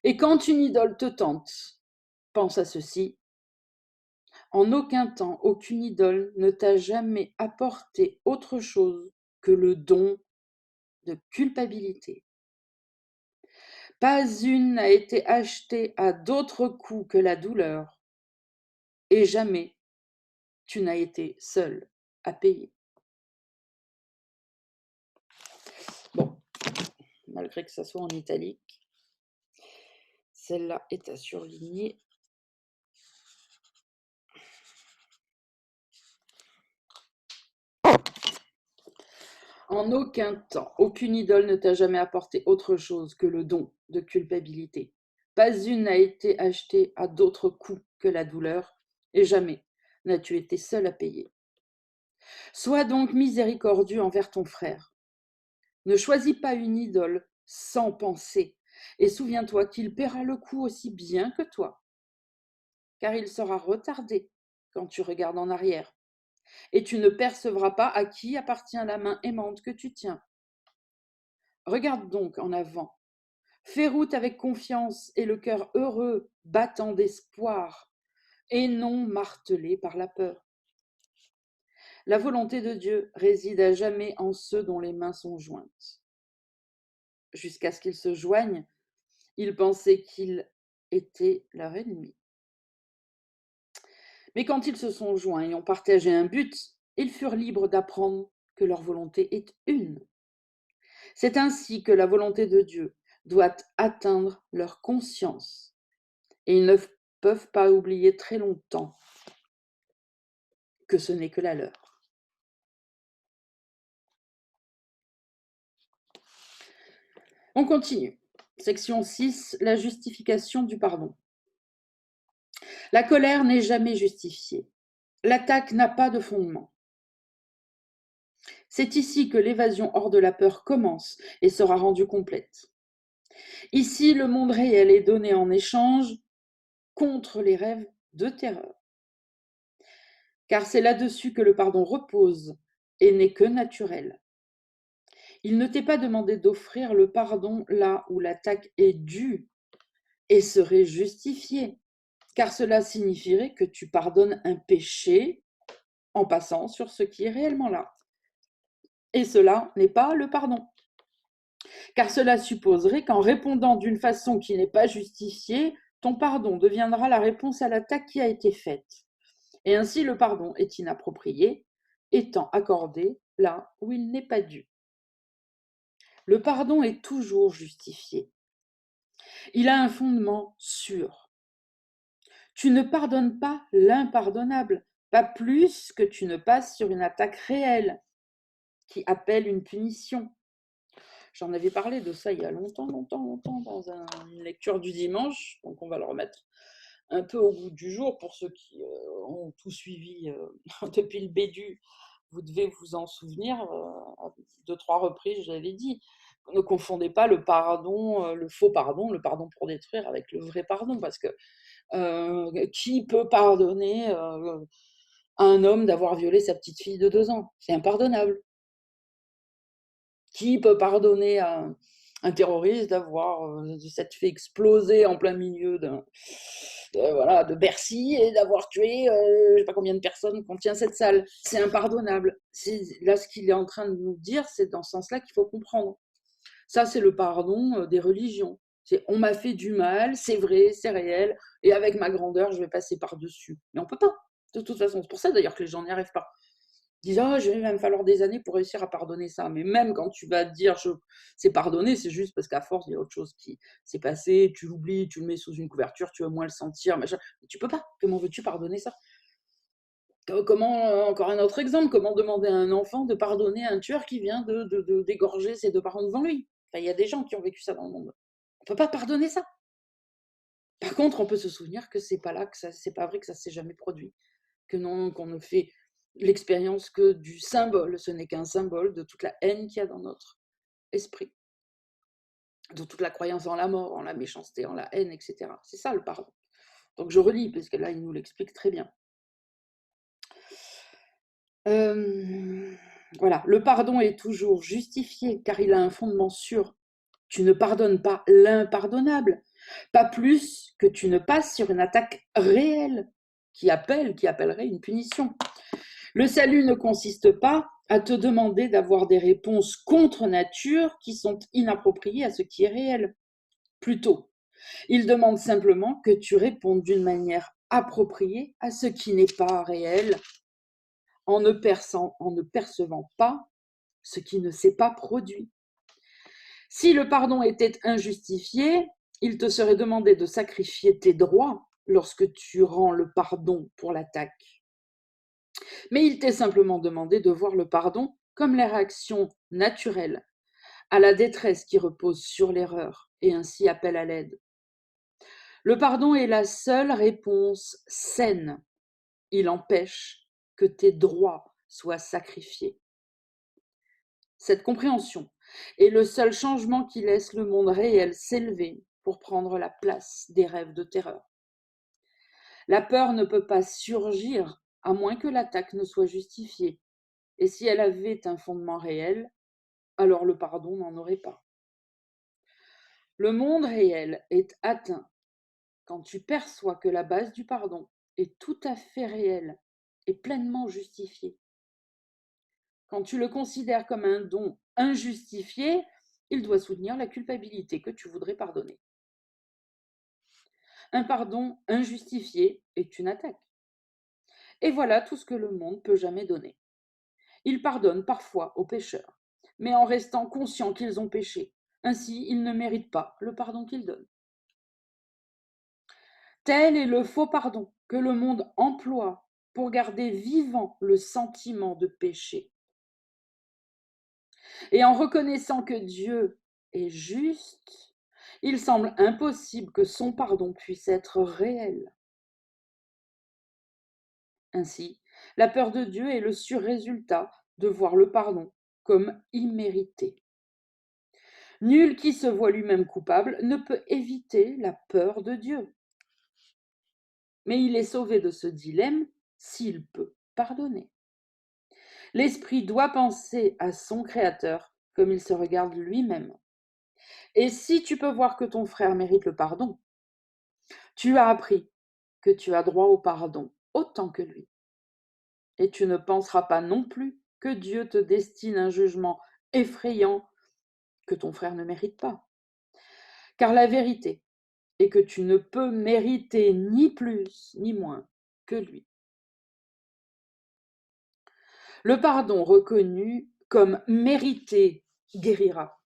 [SPEAKER 1] Et quand une idole te tente, pense à ceci. En aucun temps, aucune idole ne t'a jamais apporté autre chose que le don de culpabilité. Pas une n'a été achetée à d'autre coût que la douleur, et jamais tu n'as été seul à payer. Bon, malgré que ça soit en italique, celle-là est à surligner. En aucun temps, aucune idole ne t'a jamais apporté autre chose que le don de culpabilité. Pas une n'a été achetée à d'autre coût que la douleur, et jamais n'as-tu été seul à payer. Sois donc miséricordieux envers ton frère. Ne choisis pas une idole sans penser, et souviens-toi qu'il paiera le coup aussi bien que toi, car il sera retardé quand tu regardes en arrière, et tu ne percevras pas à qui appartient la main aimante que tu tiens. Regarde donc en avant. Fais route avec confiance et le cœur heureux, battant d'espoir, et non martelé par la peur. La volonté de Dieu réside à jamais en ceux dont les mains sont jointes. Jusqu'à ce qu'ils se joignent, ils pensaient qu'ils étaient leur ennemi. Mais quand ils se sont joints et ont partagé un but, ils furent libres d'apprendre que leur volonté est une. C'est ainsi que la volonté de Dieu doit atteindre leur conscience. Et ils ne peuvent pas oublier très longtemps que ce n'est que la leur. On continue. Section 6, la justification du pardon. La colère n'est jamais justifiée. L'attaque n'a pas de fondement. C'est ici que l'évasion hors de la peur commence et sera rendue complète. Ici, le monde réel est donné en échange contre les rêves de terreur. Car c'est là-dessus que le pardon repose et n'est que naturel. Il ne t'est pas demandé d'offrir le pardon là où l'attaque est due et serait justifiée, car cela signifierait que tu pardonnes un péché en passant sur ce qui est réellement là. Et cela n'est pas le pardon, car cela supposerait qu'en répondant d'une façon qui n'est pas justifiée, ton pardon deviendra la réponse à l'attaque qui a été faite. Et ainsi le pardon est inapproprié, étant accordé là où il n'est pas dû. Le pardon est toujours justifié. Il a un fondement sûr. Tu ne pardonnes pas l'impardonnable, pas plus que tu ne passes sur une attaque réelle qui appelle une punition. J'en avais parlé de ça il y a longtemps dans une lecture du dimanche, donc on va le remettre un peu au goût du jour pour ceux qui ont tout suivi depuis le début. Vous devez vous en souvenir, à 2-3 reprises, je l'avais dit. Ne confondez pas le pardon, le faux pardon, le pardon pour détruire avec le vrai pardon, parce que qui peut pardonner à un homme d'avoir violé sa petite fille de 2 ans? C'est impardonnable. Qui peut pardonner à un terroriste d'avoir s'être fait exploser en plein milieu voilà, de Bercy et d'avoir tué je ne sais pas combien de personnes contient cette salle? C'est impardonnable. Là, ce qu'il est en train de nous dire, c'est dans ce sens-là qu'il faut comprendre. Ça, c'est le pardon des religions. C'est on m'a fait du mal, c'est vrai, c'est réel, et avec ma grandeur, je vais passer par-dessus. Mais on peut pas, de toute façon. C'est pour ça d'ailleurs que les gens n'y arrivent pas. Ils disent: «Ah, il va me falloir des années pour réussir à pardonner ça». Mais même quand tu vas te dire c'est pardonné, c'est juste parce qu'à force, il y a autre chose qui s'est passé, tu l'oublies, tu le mets sous une couverture, tu vas moins le sentir, machin. Mais tu peux pas. Comment veux-tu pardonner ça? Comment, encore un autre exemple, comment demander à un enfant de pardonner à un tueur qui vient d'égorger ses 2 parents devant lui? Enfin, il y a des gens qui ont vécu ça dans le monde. On peut pas pardonner ça. Par contre, on peut se souvenir que c'est pas vrai que ça s'est jamais produit, que non, qu'on ne fait l'expérience que du symbole. Ce n'est qu'un symbole de toute la haine qu'il y a dans notre esprit, de toute la croyance en la mort, en la méchanceté, en la haine, etc. C'est ça le pardon. Donc je relis, parce que là, il nous l'explique très bien. Voilà, le pardon est toujours justifié car il a un fondement sûr. Tu ne pardonnes pas l'impardonnable, pas plus que tu ne passes sur une attaque réelle qui appellerait une punition. Le salut ne consiste pas à te demander d'avoir des réponses contre nature qui sont inappropriées à ce qui est réel. Plutôt, il demande simplement que tu répondes d'une manière appropriée à ce qui n'est pas réel, en ne percevant pas ce qui ne s'est pas produit. Si le pardon était injustifié, il te serait demandé de sacrifier tes droits lorsque tu rends le pardon pour l'attaque. Mais il t'est simplement demandé de voir le pardon comme la réaction naturelle à la détresse qui repose sur l'erreur et ainsi appelle à l'aide. Le pardon est la seule réponse saine. Il empêche que tes droits soient sacrifiés. Cette compréhension est le seul changement qui laisse le monde réel s'élever pour prendre la place des rêves de terreur. La peur ne peut pas surgir à moins que l'attaque ne soit justifiée. Et si elle avait un fondement réel, alors le pardon n'en aurait pas. Le monde réel est atteint quand tu perçois que la base du pardon est tout à fait réelle et pleinement justifiée. Quand tu le considères comme un don injustifié, il doit soutenir la culpabilité que tu voudrais pardonner. Un pardon injustifié est une attaque. Et voilà tout ce que le monde peut jamais donner. Il pardonne parfois aux pécheurs, mais en restant conscients qu'ils ont péché. Ainsi, ils ne méritent pas le pardon qu'ils donnent. Tel est le faux pardon que le monde emploie pour garder vivant le sentiment de péché. Et en reconnaissant que Dieu est juste, il semble impossible que son pardon puisse être réel. Ainsi, la peur de Dieu est le surrésultat de voir le pardon comme immérité. Nul qui se voit lui-même coupable ne peut éviter la peur de Dieu. Mais il est sauvé de ce dilemme s'il peut pardonner. L'esprit doit penser à son Créateur comme il se regarde lui-même. Et si tu peux voir que ton frère mérite le pardon, tu as appris que tu as droit au pardon autant que lui. Et tu ne penseras pas non plus que Dieu te destine un jugement effrayant que ton frère ne mérite pas. Car la vérité est que tu ne peux mériter ni plus ni moins que lui. Le pardon reconnu comme mérité guérira.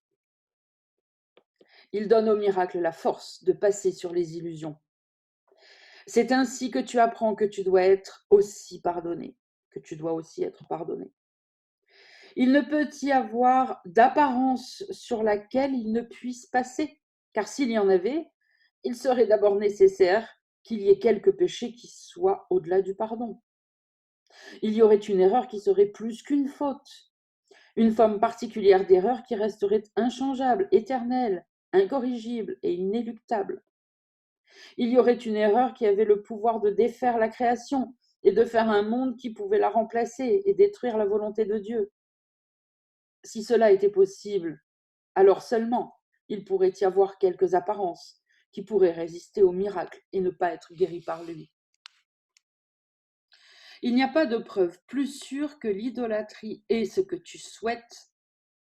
[SPEAKER 1] Il donne au miracle la force de passer sur les illusions. C'est ainsi que tu apprends que tu dois être aussi pardonné, que tu dois aussi être pardonné. Il ne peut y avoir d'apparence sur laquelle il ne puisse passer, car s'il y en avait, il serait d'abord nécessaire qu'il y ait quelques péchés qui soient au-delà du pardon. Il y aurait une erreur qui serait plus qu'une faute, une forme particulière d'erreur qui resterait inchangeable, éternelle, incorrigible et inéluctable. Il y aurait une erreur qui avait le pouvoir de défaire la création et de faire un monde qui pouvait la remplacer et détruire la volonté de Dieu. Si cela était possible, alors seulement il pourrait y avoir quelques apparences qui pourraient résister au miracle et ne pas être guéries par lui. Il n'y a pas de preuve plus sûre que l'idolâtrie est ce que tu souhaites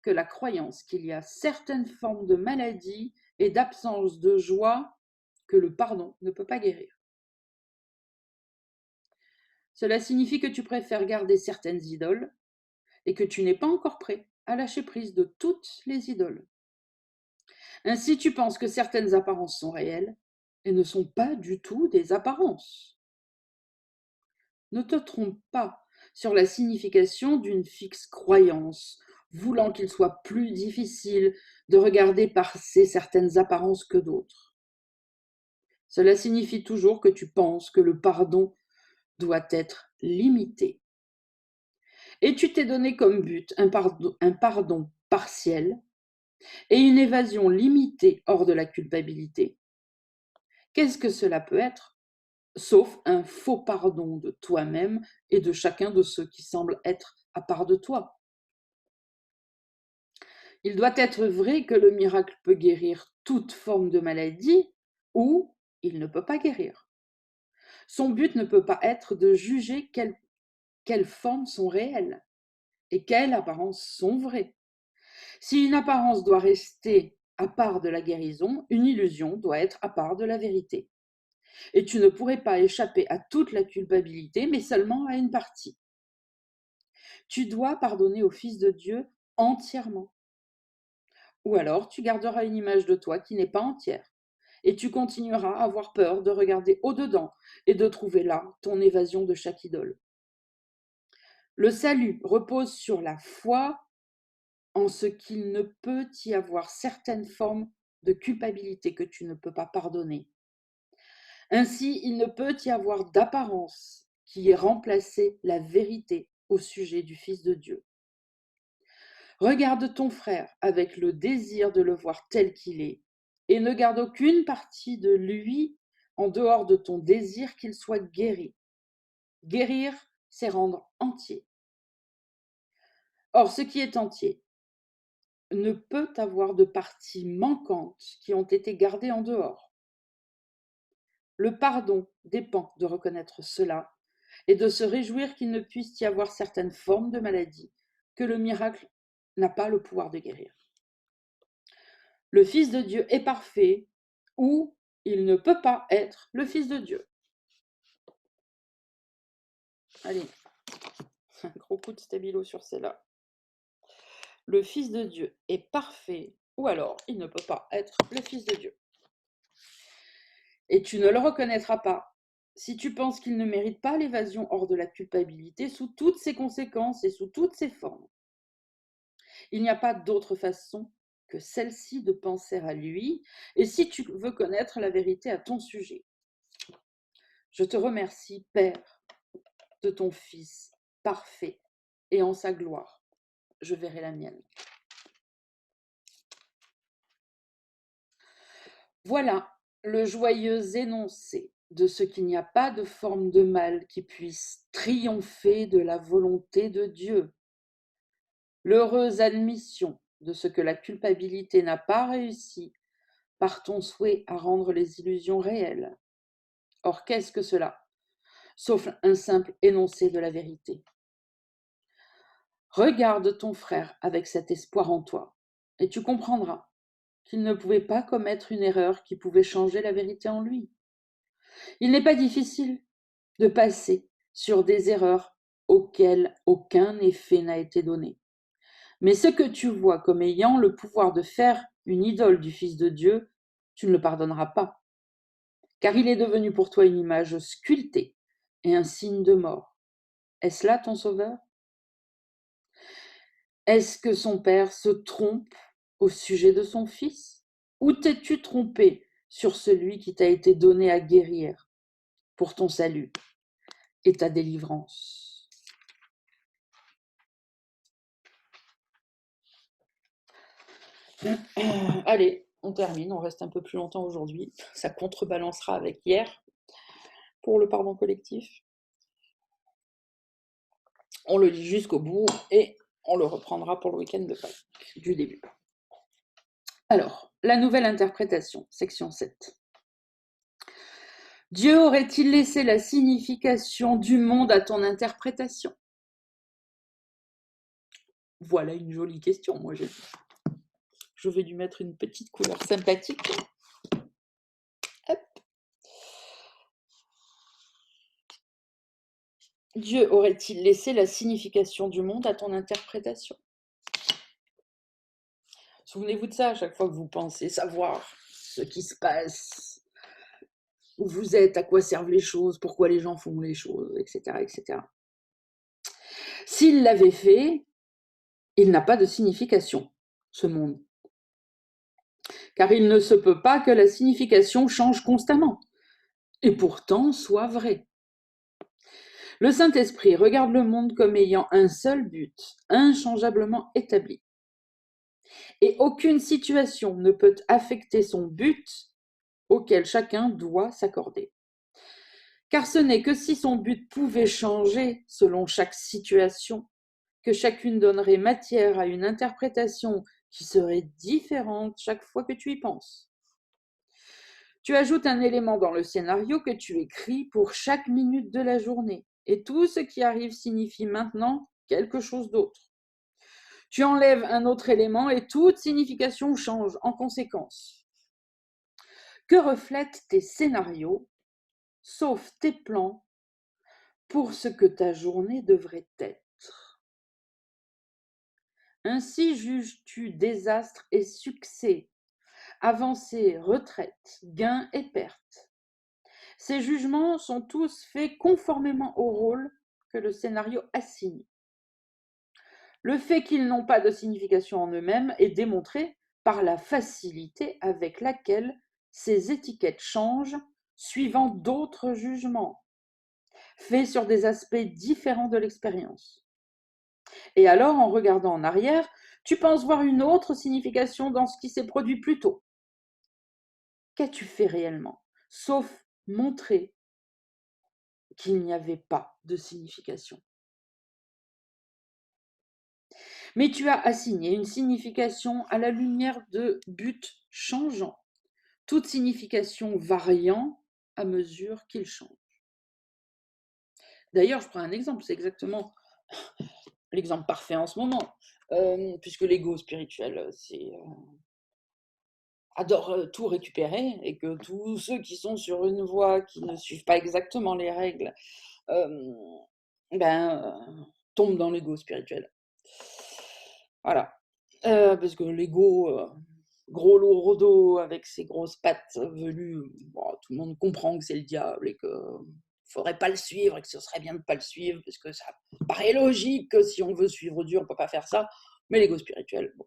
[SPEAKER 1] que la croyance qu'il y a certaines formes de maladie et d'absence de joie que le pardon ne peut pas guérir. Cela signifie que tu préfères garder certaines idoles et que tu n'es pas encore prêt à lâcher prise de toutes les idoles. Ainsi, tu penses que certaines apparences sont réelles et ne sont pas du tout des apparences. Ne te trompe pas sur la signification d'une fixe croyance, voulant qu'il soit plus difficile de regarder passer certaines apparences que d'autres. Cela signifie toujours que tu penses que le pardon doit être limité. Et tu t'es donné comme but un pardon partiel et une évasion limitée hors de la culpabilité. Qu'est-ce que cela peut être, sauf un faux pardon de toi-même et de chacun de ceux qui semblent être à part de toi? Il doit être vrai que le miracle peut guérir toute forme de maladie ou il ne peut pas guérir. Son but ne peut pas être de juger quelles formes sont réelles et quelles apparences sont vraies. Si une apparence doit rester à part de la guérison, une illusion doit être à part de la vérité. Et tu ne pourrais pas échapper à toute la culpabilité, mais seulement à une partie. Tu dois pardonner au Fils de Dieu entièrement. Ou alors tu garderas une image de toi qui n'est pas entière. Et tu continueras à avoir peur de regarder au-dedans et de trouver là ton évasion de chaque idole. Le salut repose sur la foi en ce qu'il ne peut y avoir certaines formes de culpabilité que tu ne peux pas pardonner. Ainsi, il ne peut y avoir d'apparence qui ait remplacé la vérité au sujet du Fils de Dieu. Regarde ton frère avec le désir de le voir tel qu'il est, et ne garde aucune partie de lui en dehors de ton désir qu'il soit guéri. Guérir, c'est rendre entier. Or, ce qui est entier ne peut avoir de parties manquantes qui ont été gardées en dehors. Le pardon dépend de reconnaître cela et de se réjouir qu'il ne puisse y avoir certaines formes de maladie que le miracle n'a pas le pouvoir de guérir. Le Fils de Dieu est parfait ou il ne peut pas être le Fils de Dieu. Allez, un gros coup de stabilo sur celle-là. Le Fils de Dieu est parfait ou alors il ne peut pas être le Fils de Dieu. Et tu ne le reconnaîtras pas si tu penses qu'il ne mérite pas l'évasion hors de la culpabilité sous toutes ses conséquences et sous toutes ses formes. Il n'y a pas d'autre façon que celle-ci de penser à lui, et si tu veux connaître la vérité à ton sujet. Je te remercie, Père, de ton Fils parfait et en sa gloire. Je verrai la mienne. Voilà le joyeux énoncé de ce qu'il n'y a pas de forme de mal qui puisse triompher de la volonté de Dieu. L'heureuse admission de ce que la culpabilité n'a pas réussi par ton souhait à rendre les illusions réelles. Or, qu'est-ce que cela? Sauf un simple énoncé de la vérité. Regarde ton frère avec cet espoir en toi, et tu comprendras qu'il ne pouvait pas commettre une erreur qui pouvait changer la vérité en lui. Il n'est pas difficile de passer sur des erreurs auxquelles aucun effet n'a été donné. Mais ce que tu vois comme ayant le pouvoir de faire une idole du Fils de Dieu, tu ne le pardonneras pas, car il est devenu pour toi une image sculptée et un signe de mort. Est-ce là ton sauveur? Est-ce que son père se trompe au sujet de son fils? Ou t'es-tu trompé sur celui qui t'a été donné à guérir pour ton salut et ta délivrance? Allez, on termine, on reste un peu plus longtemps aujourd'hui. Ça contrebalancera avec hier pour le pardon collectif. On le lit jusqu'au bout et on le reprendra pour le week-end de Pâques, du début. Alors, la nouvelle interprétation, section 7. Dieu aurait-il laissé la signification du monde à ton interprétation? Voilà une jolie question, moi j'ai. Je vais lui mettre une petite couleur sympathique. Hop. Dieu aurait-il laissé la signification du monde à ton interprétation? Souvenez-vous de ça à chaque fois que vous pensez savoir ce qui se passe, où vous êtes, à quoi servent les choses, pourquoi les gens font les choses, etc. etc. S'il l'avait fait, il n'a pas de signification, ce monde. Car il ne se peut pas que la signification change constamment, et pourtant soit vraie. Le Saint-Esprit regarde le monde comme ayant un seul but, inchangeablement établi. Et aucune situation ne peut affecter son but auquel chacun doit s'accorder. Car ce n'est que si son but pouvait changer selon chaque situation, que chacune donnerait matière à une interprétation qui serait différente chaque fois que tu y penses. Tu ajoutes un élément dans le scénario que tu écris pour chaque minute de la journée, et tout ce qui arrive signifie maintenant quelque chose d'autre. Tu enlèves un autre élément et toute signification change en conséquence. Que reflètent tes scénarios, sauf tes plans, pour ce que ta journée devrait être? Ainsi juges-tu désastre et succès, avancée, retraite, gain et perte. Ces jugements sont tous faits conformément au rôle que le scénario assigne. Le fait qu'ils n'ont pas de signification en eux-mêmes est démontré par la facilité avec laquelle ces étiquettes changent suivant d'autres jugements, faits sur des aspects différents de l'expérience. Et alors, en regardant en arrière, tu penses voir une autre signification dans ce qui s'est produit plus tôt. Qu'as-tu fait réellement, sauf montrer qu'il n'y avait pas de signification? Mais tu as assigné une signification à la lumière de buts changeants, toute signification variant à mesure qu'il change. D'ailleurs, je prends un exemple, c'est exactement l'exemple parfait en ce moment, puisque l'ego spirituel, adore tout récupérer et que tous ceux qui sont sur une voie qui ne suivent pas exactement les règles tombent dans l'ego spirituel. Voilà. Parce que l'ego, gros lourdeau avec ses grosses pattes velues, tout le monde comprend que c'est le diable et qu'il ne faudrait pas le suivre et que ce serait bien de ne pas le suivre parce que ça paraît logique que si on veut suivre Dieu, on ne peut pas faire ça. Mais l'ego spirituel, bon.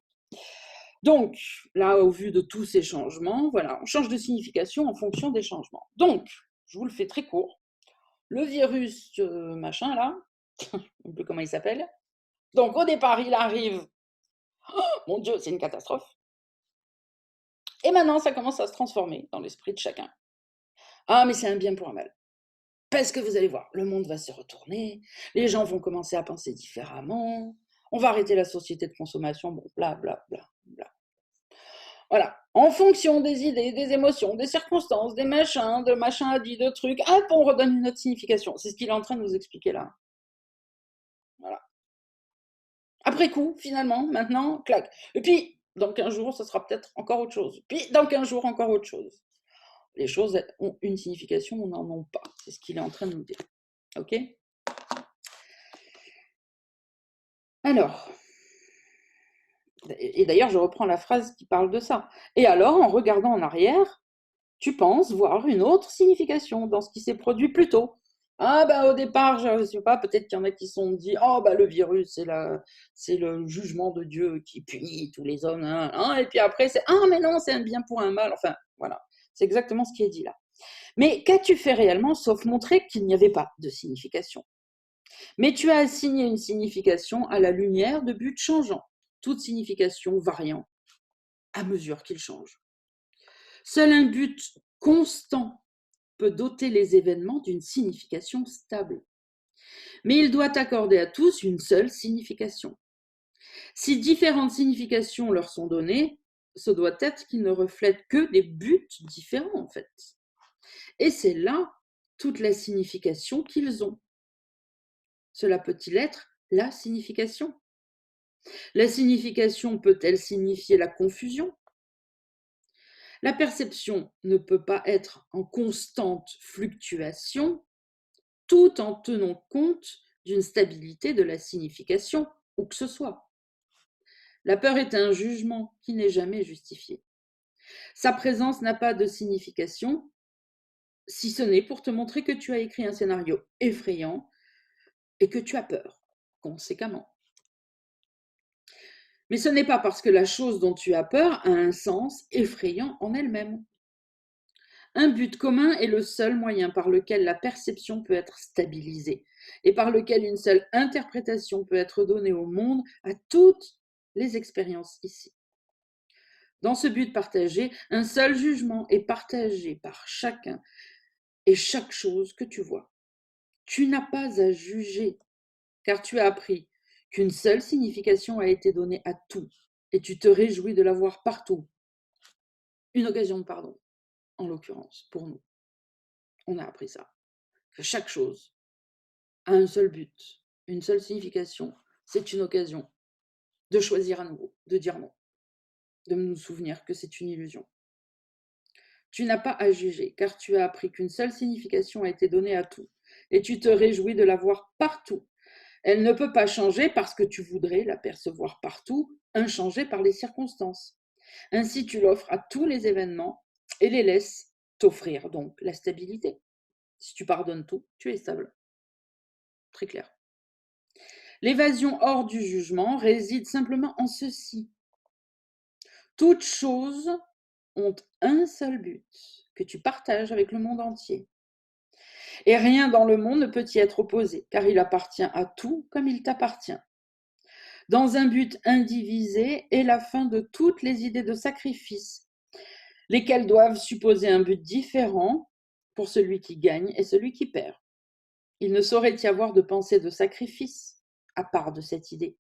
[SPEAKER 1] Donc, là, au vu de tous ces changements, voilà, on change de signification en fonction des changements. Donc, je vous le fais très court. Le virus machin, là, je ne sais plus comment il s'appelle. Donc, au départ, il arrive. Oh, mon Dieu, c'est une catastrophe. Et maintenant, ça commence à se transformer dans l'esprit de chacun. Ah, mais c'est un bien pour un mal. Parce que vous allez voir, le monde va se retourner, les gens vont commencer à penser différemment, on va arrêter la société de consommation, bon, bla, bla, bla, bla. Voilà. En fonction des idées, des émotions, des circonstances, des machins, de machins à dit, de trucs, hop, on redonne une autre signification. C'est ce qu'il est en train de nous expliquer là. Voilà. Après coup, finalement, maintenant, clac. Et puis, dans 15 jours, ça sera peut-être encore autre chose. Puis, dans 15 jours, encore autre chose. Les choses ont une signification ou n'en ont pas. C'est ce qu'il est en train de nous dire. OK? Alors, et d'ailleurs, je reprends la phrase qui parle de ça. Et alors, en regardant en arrière, tu penses voir une autre signification dans ce qui s'est produit plus tôt. Ah bah au départ, je ne sais pas, peut-être qu'il y en a qui se sont dit, oh bah le virus, c'est le jugement de Dieu qui punit tous les hommes, hein, hein. Et puis après c'est, ah mais non, c'est un bien pour un mal, enfin voilà, c'est exactement ce qui est dit là. Mais qu'as-tu fait réellement, sauf montrer qu'il n'y avait pas de signification? Mais tu as assigné une signification à la lumière de buts changeants, toute signification variant à mesure qu'il change. Seul un but constant peut doter les événements d'une signification stable. Mais il doit accorder à tous une seule signification. Si différentes significations leur sont données, ce doit être qu'ils ne reflètent que des buts différents en fait. Et c'est là toute la signification qu'ils ont. Cela peut-il être la signification? La signification peut-elle signifier la confusion? La perception ne peut pas être en constante fluctuation tout en tenant compte d'une stabilité de la signification, où que ce soit. La peur est un jugement qui n'est jamais justifié. Sa présence n'a pas de signification, si ce n'est pour te montrer que tu as écrit un scénario effrayant et que tu as peur, conséquemment. Mais ce n'est pas parce que la chose dont tu as peur a un sens effrayant en elle-même. Un but commun est le seul moyen par lequel la perception peut être stabilisée et par lequel une seule interprétation peut être donnée au monde, à toutes les expériences ici. Dans ce but partagé, un seul jugement est partagé par chacun et chaque chose que tu vois. Tu n'as pas à juger, car tu as appris qu'une seule signification a été donnée à tout, et tu te réjouis de la voir partout. Une occasion de pardon, en l'occurrence, pour nous. On a appris ça, que chaque chose a un seul but, une seule signification. C'est une occasion de choisir à nouveau, de dire non, de nous souvenir que c'est une illusion. Tu n'as pas à juger, car tu as appris qu'une seule signification a été donnée à tout, et tu te réjouis de la voir partout. Elle ne peut pas changer parce que tu voudrais la percevoir partout, inchangée par les circonstances. Ainsi, tu l'offres à tous les événements et les laisses t'offrir donc la stabilité. Si tu pardonnes tout, tu es stable. Très clair. L'évasion hors du jugement réside simplement en ceci. Toutes choses ont un seul but, que tu partages avec le monde entier. Et rien dans le monde ne peut y être opposé, car il appartient à tout comme il t'appartient. Dans un but indivisé est la fin de toutes les idées de sacrifice, lesquelles doivent supposer un but différent pour celui qui gagne et celui qui perd. Il ne saurait y avoir de pensée de sacrifice à part de cette idée.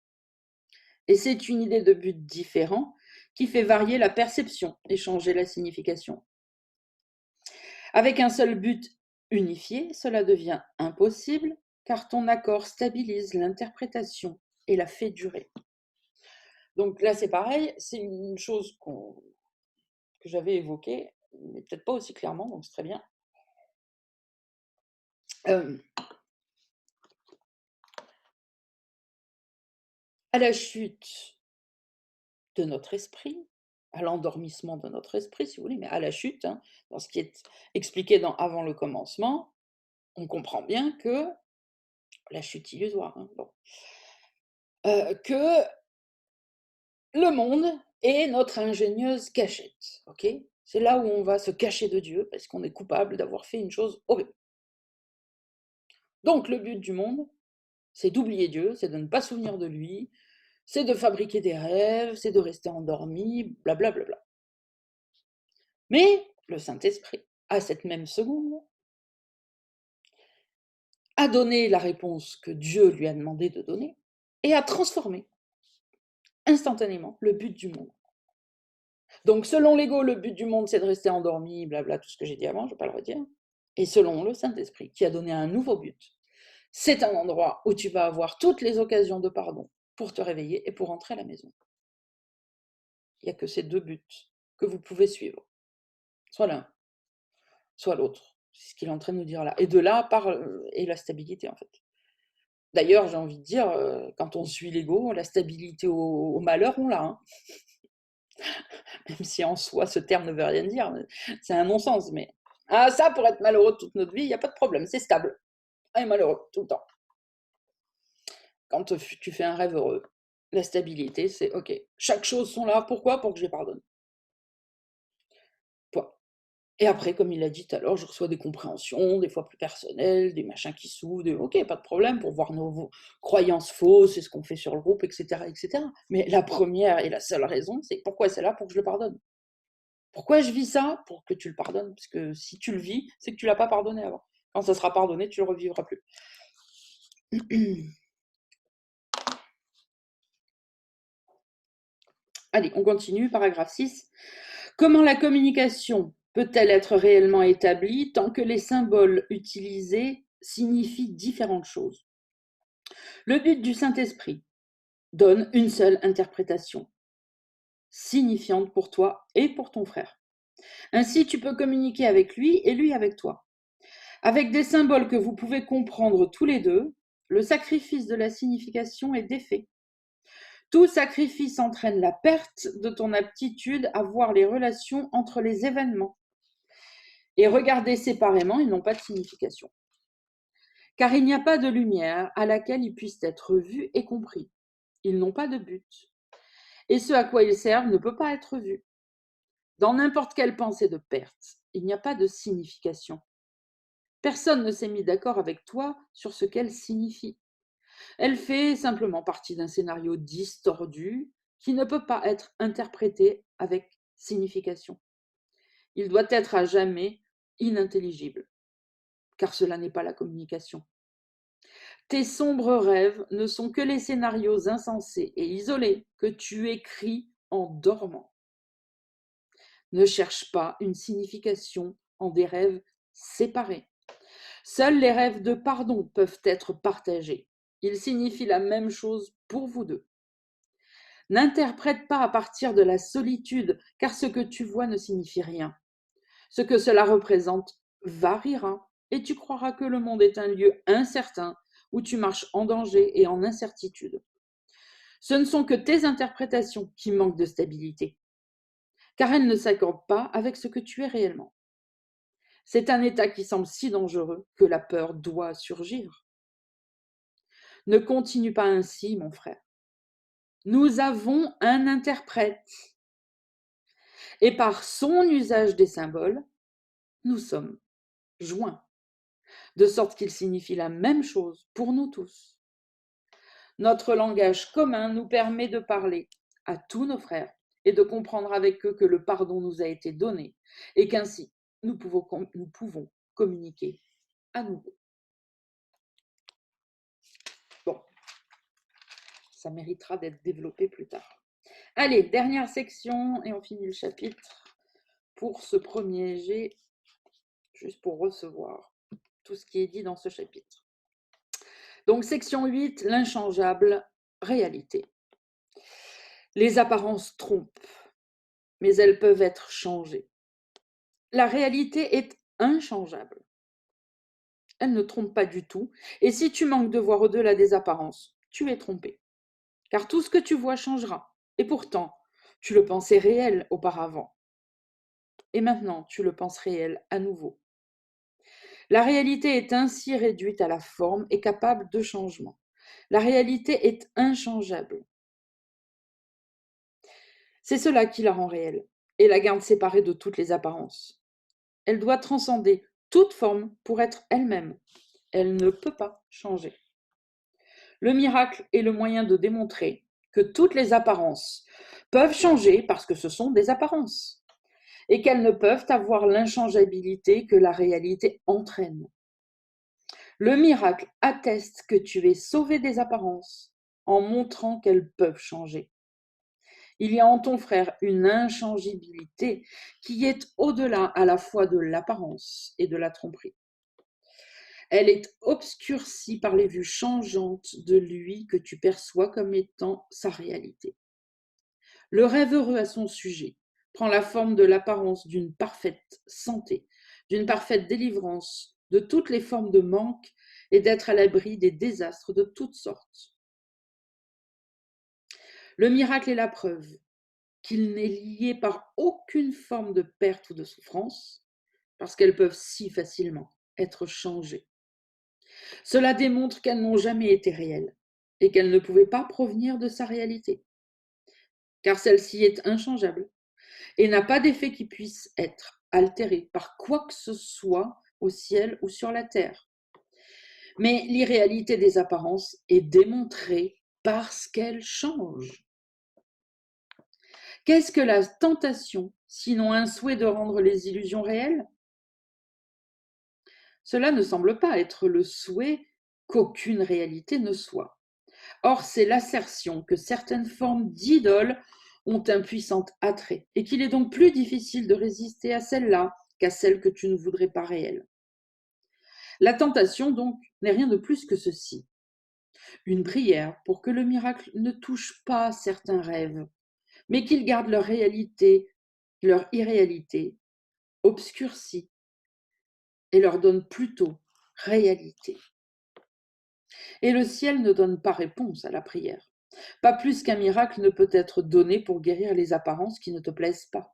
[SPEAKER 1] Et c'est une idée de but différent qui fait varier la perception et changer la signification. Avec un seul but unifié, cela devient impossible car ton accord stabilise l'interprétation et la fait durer. Donc là, c'est pareil, c'est une chose que j'avais évoquée, mais peut-être pas aussi clairement, donc c'est très bien. À la chute de notre esprit, à l'endormissement de notre esprit, si vous voulez, mais à la chute, hein, dans ce qui est expliqué dans Avant le commencement, on comprend bien que la chute illusoire, hein, bon, que le monde est notre ingénieuse cachette, ok? C'est là où on va se cacher de Dieu parce qu'on est coupable d'avoir fait une chose horrible. Donc le but du monde, c'est d'oublier Dieu, c'est de ne pas se souvenir de lui, c'est de fabriquer des rêves, c'est de rester endormi, blablabla. Bla bla. Mais le Saint-Esprit, à cette même seconde, a donné la réponse que Dieu lui a demandé de donner et a transformé instantanément le but du monde. Donc, selon l'ego, le but du monde, c'est de rester endormi, blabla, tout ce que j'ai dit avant, je ne vais pas le redire. Et selon le Saint-Esprit, qui a donné un nouveau but, c'est un endroit où tu vas avoir toutes les occasions de pardon pour te réveiller et pour rentrer à la maison. Il n'y a que ces deux buts que vous pouvez suivre. Soit l'un, soit l'autre. C'est ce qu'il est en train de nous dire là. Et de là et la stabilité, en fait. D'ailleurs, j'ai envie de dire, quand on suit l'ego, la stabilité au malheur, on l'a. Hein. Même si en soi, ce terme ne veut rien dire. C'est un non-sens. Mais ça, pour être malheureux toute notre vie, il n'y a pas de problème. C'est stable. On est malheureux tout le temps. Quand tu fais un rêve heureux, la stabilité, c'est OK. Chaque chose sont là. Pourquoi? Pour que je les pardonne. Et après, comme il l'a dit tout à l'heure, je reçois des compréhensions, des fois plus personnelles, des machins qui s'ouvrent, OK, pas de problème, pour voir nos croyances fausses, c'est ce qu'on fait sur le groupe, etc., etc. Mais la première et la seule raison, c'est pourquoi c'est là? Pour que je le pardonne. Pourquoi je vis ça? Pour que tu le pardonnes. Parce que si tu le vis, c'est que tu ne l'as pas pardonné avant. Quand ça sera pardonné, tu ne le revivras plus. Allez, on continue, paragraphe 6. Comment la communication peut-elle être réellement établie tant que les symboles utilisés signifient différentes choses? Le but du Saint-Esprit donne une seule interprétation, signifiante pour toi et pour ton frère. Ainsi, tu peux communiquer avec lui et lui avec toi. Avec des symboles que vous pouvez comprendre tous les deux, le sacrifice de la signification est défait. Tout sacrifice entraîne la perte de ton aptitude à voir les relations entre les événements et regarder séparément, ils n'ont pas de signification. Car il n'y a pas de lumière à laquelle ils puissent être vus et compris. Ils n'ont pas de but. Et ce à quoi ils servent ne peut pas être vu. Dans n'importe quelle pensée de perte, il n'y a pas de signification. Personne ne s'est mis d'accord avec toi sur ce qu'elle signifie. Elle fait simplement partie d'un scénario distordu qui ne peut pas être interprété avec signification. Il doit être à jamais inintelligible, car cela n'est pas la communication. Tes sombres rêves ne sont que les scénarios insensés et isolés que tu écris en dormant. Ne cherche pas une signification en des rêves séparés. Seuls les rêves de pardon peuvent être partagés. Ils signifient la même chose pour vous deux. N'interprète pas à partir de la solitude, car ce que tu vois ne signifie rien. Ce que cela représente variera, et tu croiras que le monde est un lieu incertain où tu marches en danger et en incertitude. Ce ne sont que tes interprétations qui manquent de stabilité, car elles ne s'accordent pas avec ce que tu es réellement. C'est un état qui semble si dangereux que la peur doit surgir. Ne continue pas ainsi, mon frère. Nous avons un interprète. Et par son usage des symboles, nous sommes joints, de sorte qu'ils signifient la même chose pour nous tous. Notre langage commun nous permet de parler à tous nos frères et de comprendre avec eux que le pardon nous a été donné et qu'ainsi nous pouvons communiquer à nouveau. Bon, ça méritera d'être développé plus tard. Allez, dernière section et on finit le chapitre pour ce premier jet, juste pour recevoir tout ce qui est dit dans ce chapitre. Donc, section 8, l'inchangeable réalité. Les apparences trompent, mais elles peuvent être changées. La réalité est inchangeable. Elle ne trompe pas du tout, et si tu manques de voir au-delà des apparences, tu es trompé. Car tout ce que tu vois changera, et pourtant, tu le pensais réel auparavant. Et maintenant, tu le penses réel à nouveau. La réalité est ainsi réduite à la forme et capable de changement. La réalité est inchangeable. C'est cela qui la rend réelle et la garde séparée de toutes les apparences. Elle doit transcender toute forme pour être elle-même. Elle ne peut pas changer. Le miracle est le moyen de démontrer que toutes les apparences peuvent changer parce que ce sont des apparences et qu'elles ne peuvent avoir l'inchangeabilité que la réalité entraîne. Le miracle atteste que tu es sauvé des apparences en montrant qu'elles peuvent changer. Il y a en ton frère une inchangibilité qui est au-delà à la fois de l'apparence et de la tromperie. Elle est obscurcie par les vues changeantes de lui que tu perçois comme étant sa réalité. Le rêve heureux à son sujet prend la forme de l'apparence d'une parfaite santé, d'une parfaite délivrance de toutes les formes de manque et d'être à l'abri des désastres de toutes sortes. Le miracle est la preuve qu'il n'est lié par aucune forme de perte ou de souffrance, parce qu'elles peuvent si facilement être changées. Cela démontre qu'elles n'ont jamais été réelles et qu'elles ne pouvaient pas provenir de sa réalité, car celle-ci est inchangeable et n'a pas d'effet qui puisse être altéré par quoi que ce soit au ciel ou sur la terre. Mais l'irréalité des apparences est démontrée parce qu'elles changent. Qu'est-ce que la tentation, sinon un souhait de rendre les illusions réelles? Cela ne semble pas être le souhait qu'aucune réalité ne soit. Or, c'est l'assertion que certaines formes d'idoles ont un puissant attrait et qu'il est donc plus difficile de résister à celle-là qu'à celle que tu ne voudrais pas réelle. La tentation, donc, n'est rien de plus que ceci. Une prière pour que le miracle ne touche pas certains rêves, mais qu'ils gardent leur réalité, leur irréalité, obscurcie, et leur donne plutôt réalité. Et le ciel ne donne pas réponse à la prière. Pas plus qu'un miracle ne peut être donné pour guérir les apparences qui ne te plaisent pas.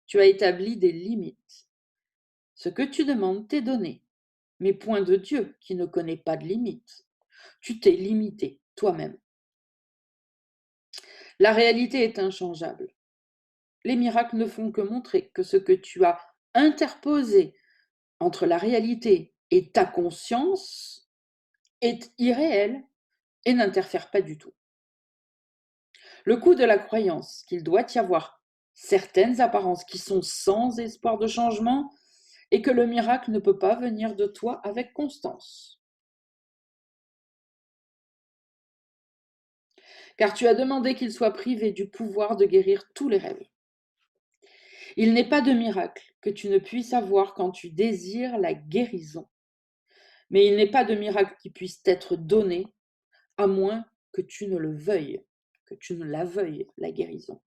[SPEAKER 1] Tu as établi des limites. Ce que tu demandes t'est donné, mais point de Dieu qui ne connaît pas de limites. Tu t'es limité toi-même. La réalité est inchangeable. Les miracles ne font que montrer que ce que tu as interposé entre la réalité et ta conscience est irréel et n'interfère pas du tout. Le coût de la croyance qu'il doit y avoir certaines apparences qui sont sans espoir de changement et que le miracle ne peut pas venir de toi avec constance. Car tu as demandé qu'il soit privé du pouvoir de guérir tous les rêves. Il n'est pas de miracle que tu ne puisses avoir quand tu désires la guérison, mais il n'est pas de miracle qui puisse t'être donné à moins que tu ne le veuilles, que tu ne la veuilles, la guérison.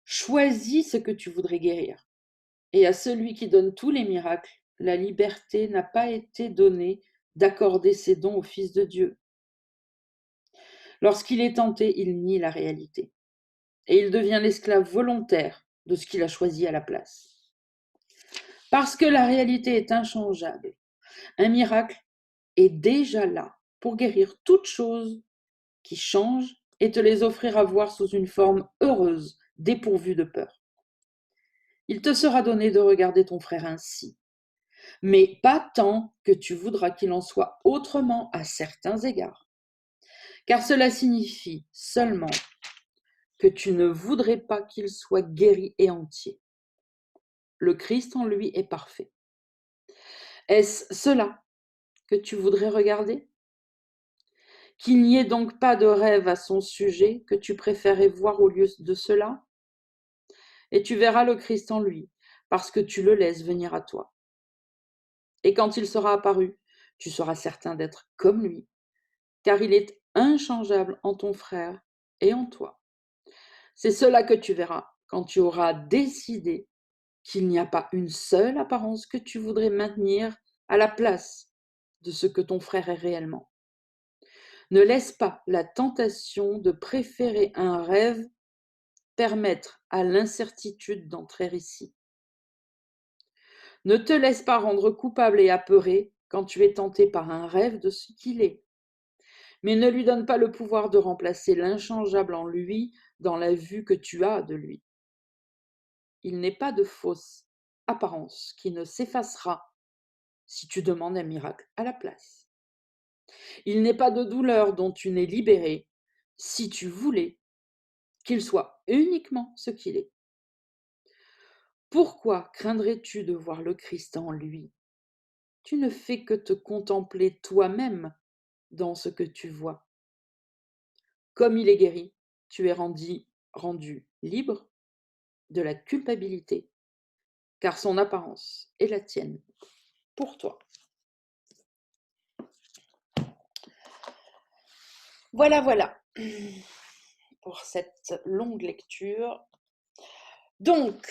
[SPEAKER 1] Choisis ce que tu voudrais guérir. Et à celui qui donne tous les miracles, la liberté n'a pas été donnée d'accorder ses dons au Fils de Dieu. Lorsqu'il est tenté, il nie la réalité. Et il devient l'esclave volontaire de ce qu'il a choisi à la place. Parce que la réalité est inchangeable, un miracle est déjà là pour guérir toutes choses qui changent et te les offrir à voir sous une forme heureuse, dépourvue de peur. Il te sera donné de regarder ton frère ainsi, mais pas tant que tu voudras qu'il en soit autrement à certains égards. Car cela signifie seulement que tu ne voudrais pas qu'il soit guéri et entier. Le Christ en lui est parfait. Est-ce cela que tu voudrais regarder? Qu'il n'y ait donc pas de rêve à son sujet que tu préférais voir au lieu de cela? Et tu verras le Christ en lui, parce que tu le laisses venir à toi. Et quand il sera apparu, tu seras certain d'être comme lui, car il est inchangeable en ton frère et en toi. C'est cela que tu verras quand tu auras décidé qu'il n'y a pas une seule apparence que tu voudrais maintenir à la place de ce que ton frère est réellement. Ne laisse pas la tentation de préférer un rêve permettre à l'incertitude d'entrer ici. Ne te laisse pas rendre coupable et apeuré quand tu es tenté par un rêve de ce qu'il est, mais ne lui donne pas le pouvoir de remplacer l'inchangeable en lui dans la vue que tu as de lui. Il n'est pas de fausse apparence qui ne s'effacera si tu demandes un miracle à la place. Il n'est pas de douleur dont tu n'es libéré si tu voulais qu'il soit uniquement ce qu'il est. Pourquoi craindrais-tu de voir le Christ en lui? Tu ne fais que te contempler toi-même dans ce que tu vois. Comme il est guéri, tu es rendu libre de la culpabilité, car son apparence est la tienne pour toi. Voilà, voilà pour cette longue lecture. Donc,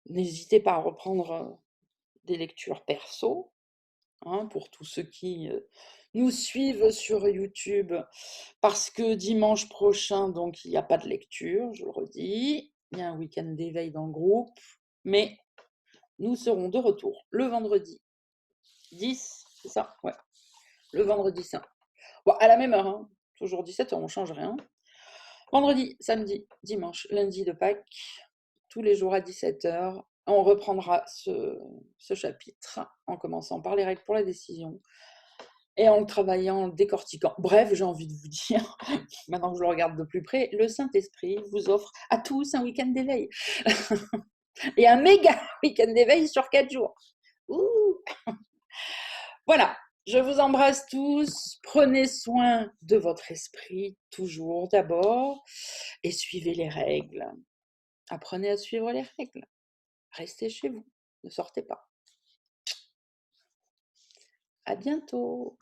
[SPEAKER 1] n'hésitez pas à reprendre des lectures perso, hein, pour tous ceux qui nous suivent sur YouTube, parce que dimanche prochain, donc il n'y a pas de lecture, je le redis, il y a un week-end d'éveil dans le groupe, mais nous serons de retour le vendredi 10, c'est ça? Ouais, le vendredi saint. Bon, à la même heure, hein, toujours 17h, on ne change rien. Vendredi, samedi, dimanche, lundi de Pâques, tous les jours à 17h. On reprendra ce chapitre en commençant par les règles pour la décision et en le travaillant, en le décortiquant. Bref, j'ai envie de vous dire, maintenant que je le regarde de plus près, le Saint-Esprit vous offre à tous un week-end d'éveil. Et un méga week-end d'éveil sur 4 jours. Ouh. Voilà, je vous embrasse tous. Prenez soin de votre esprit, toujours d'abord, et suivez les règles. Apprenez à suivre les règles. Restez chez vous, ne sortez pas. À bientôt.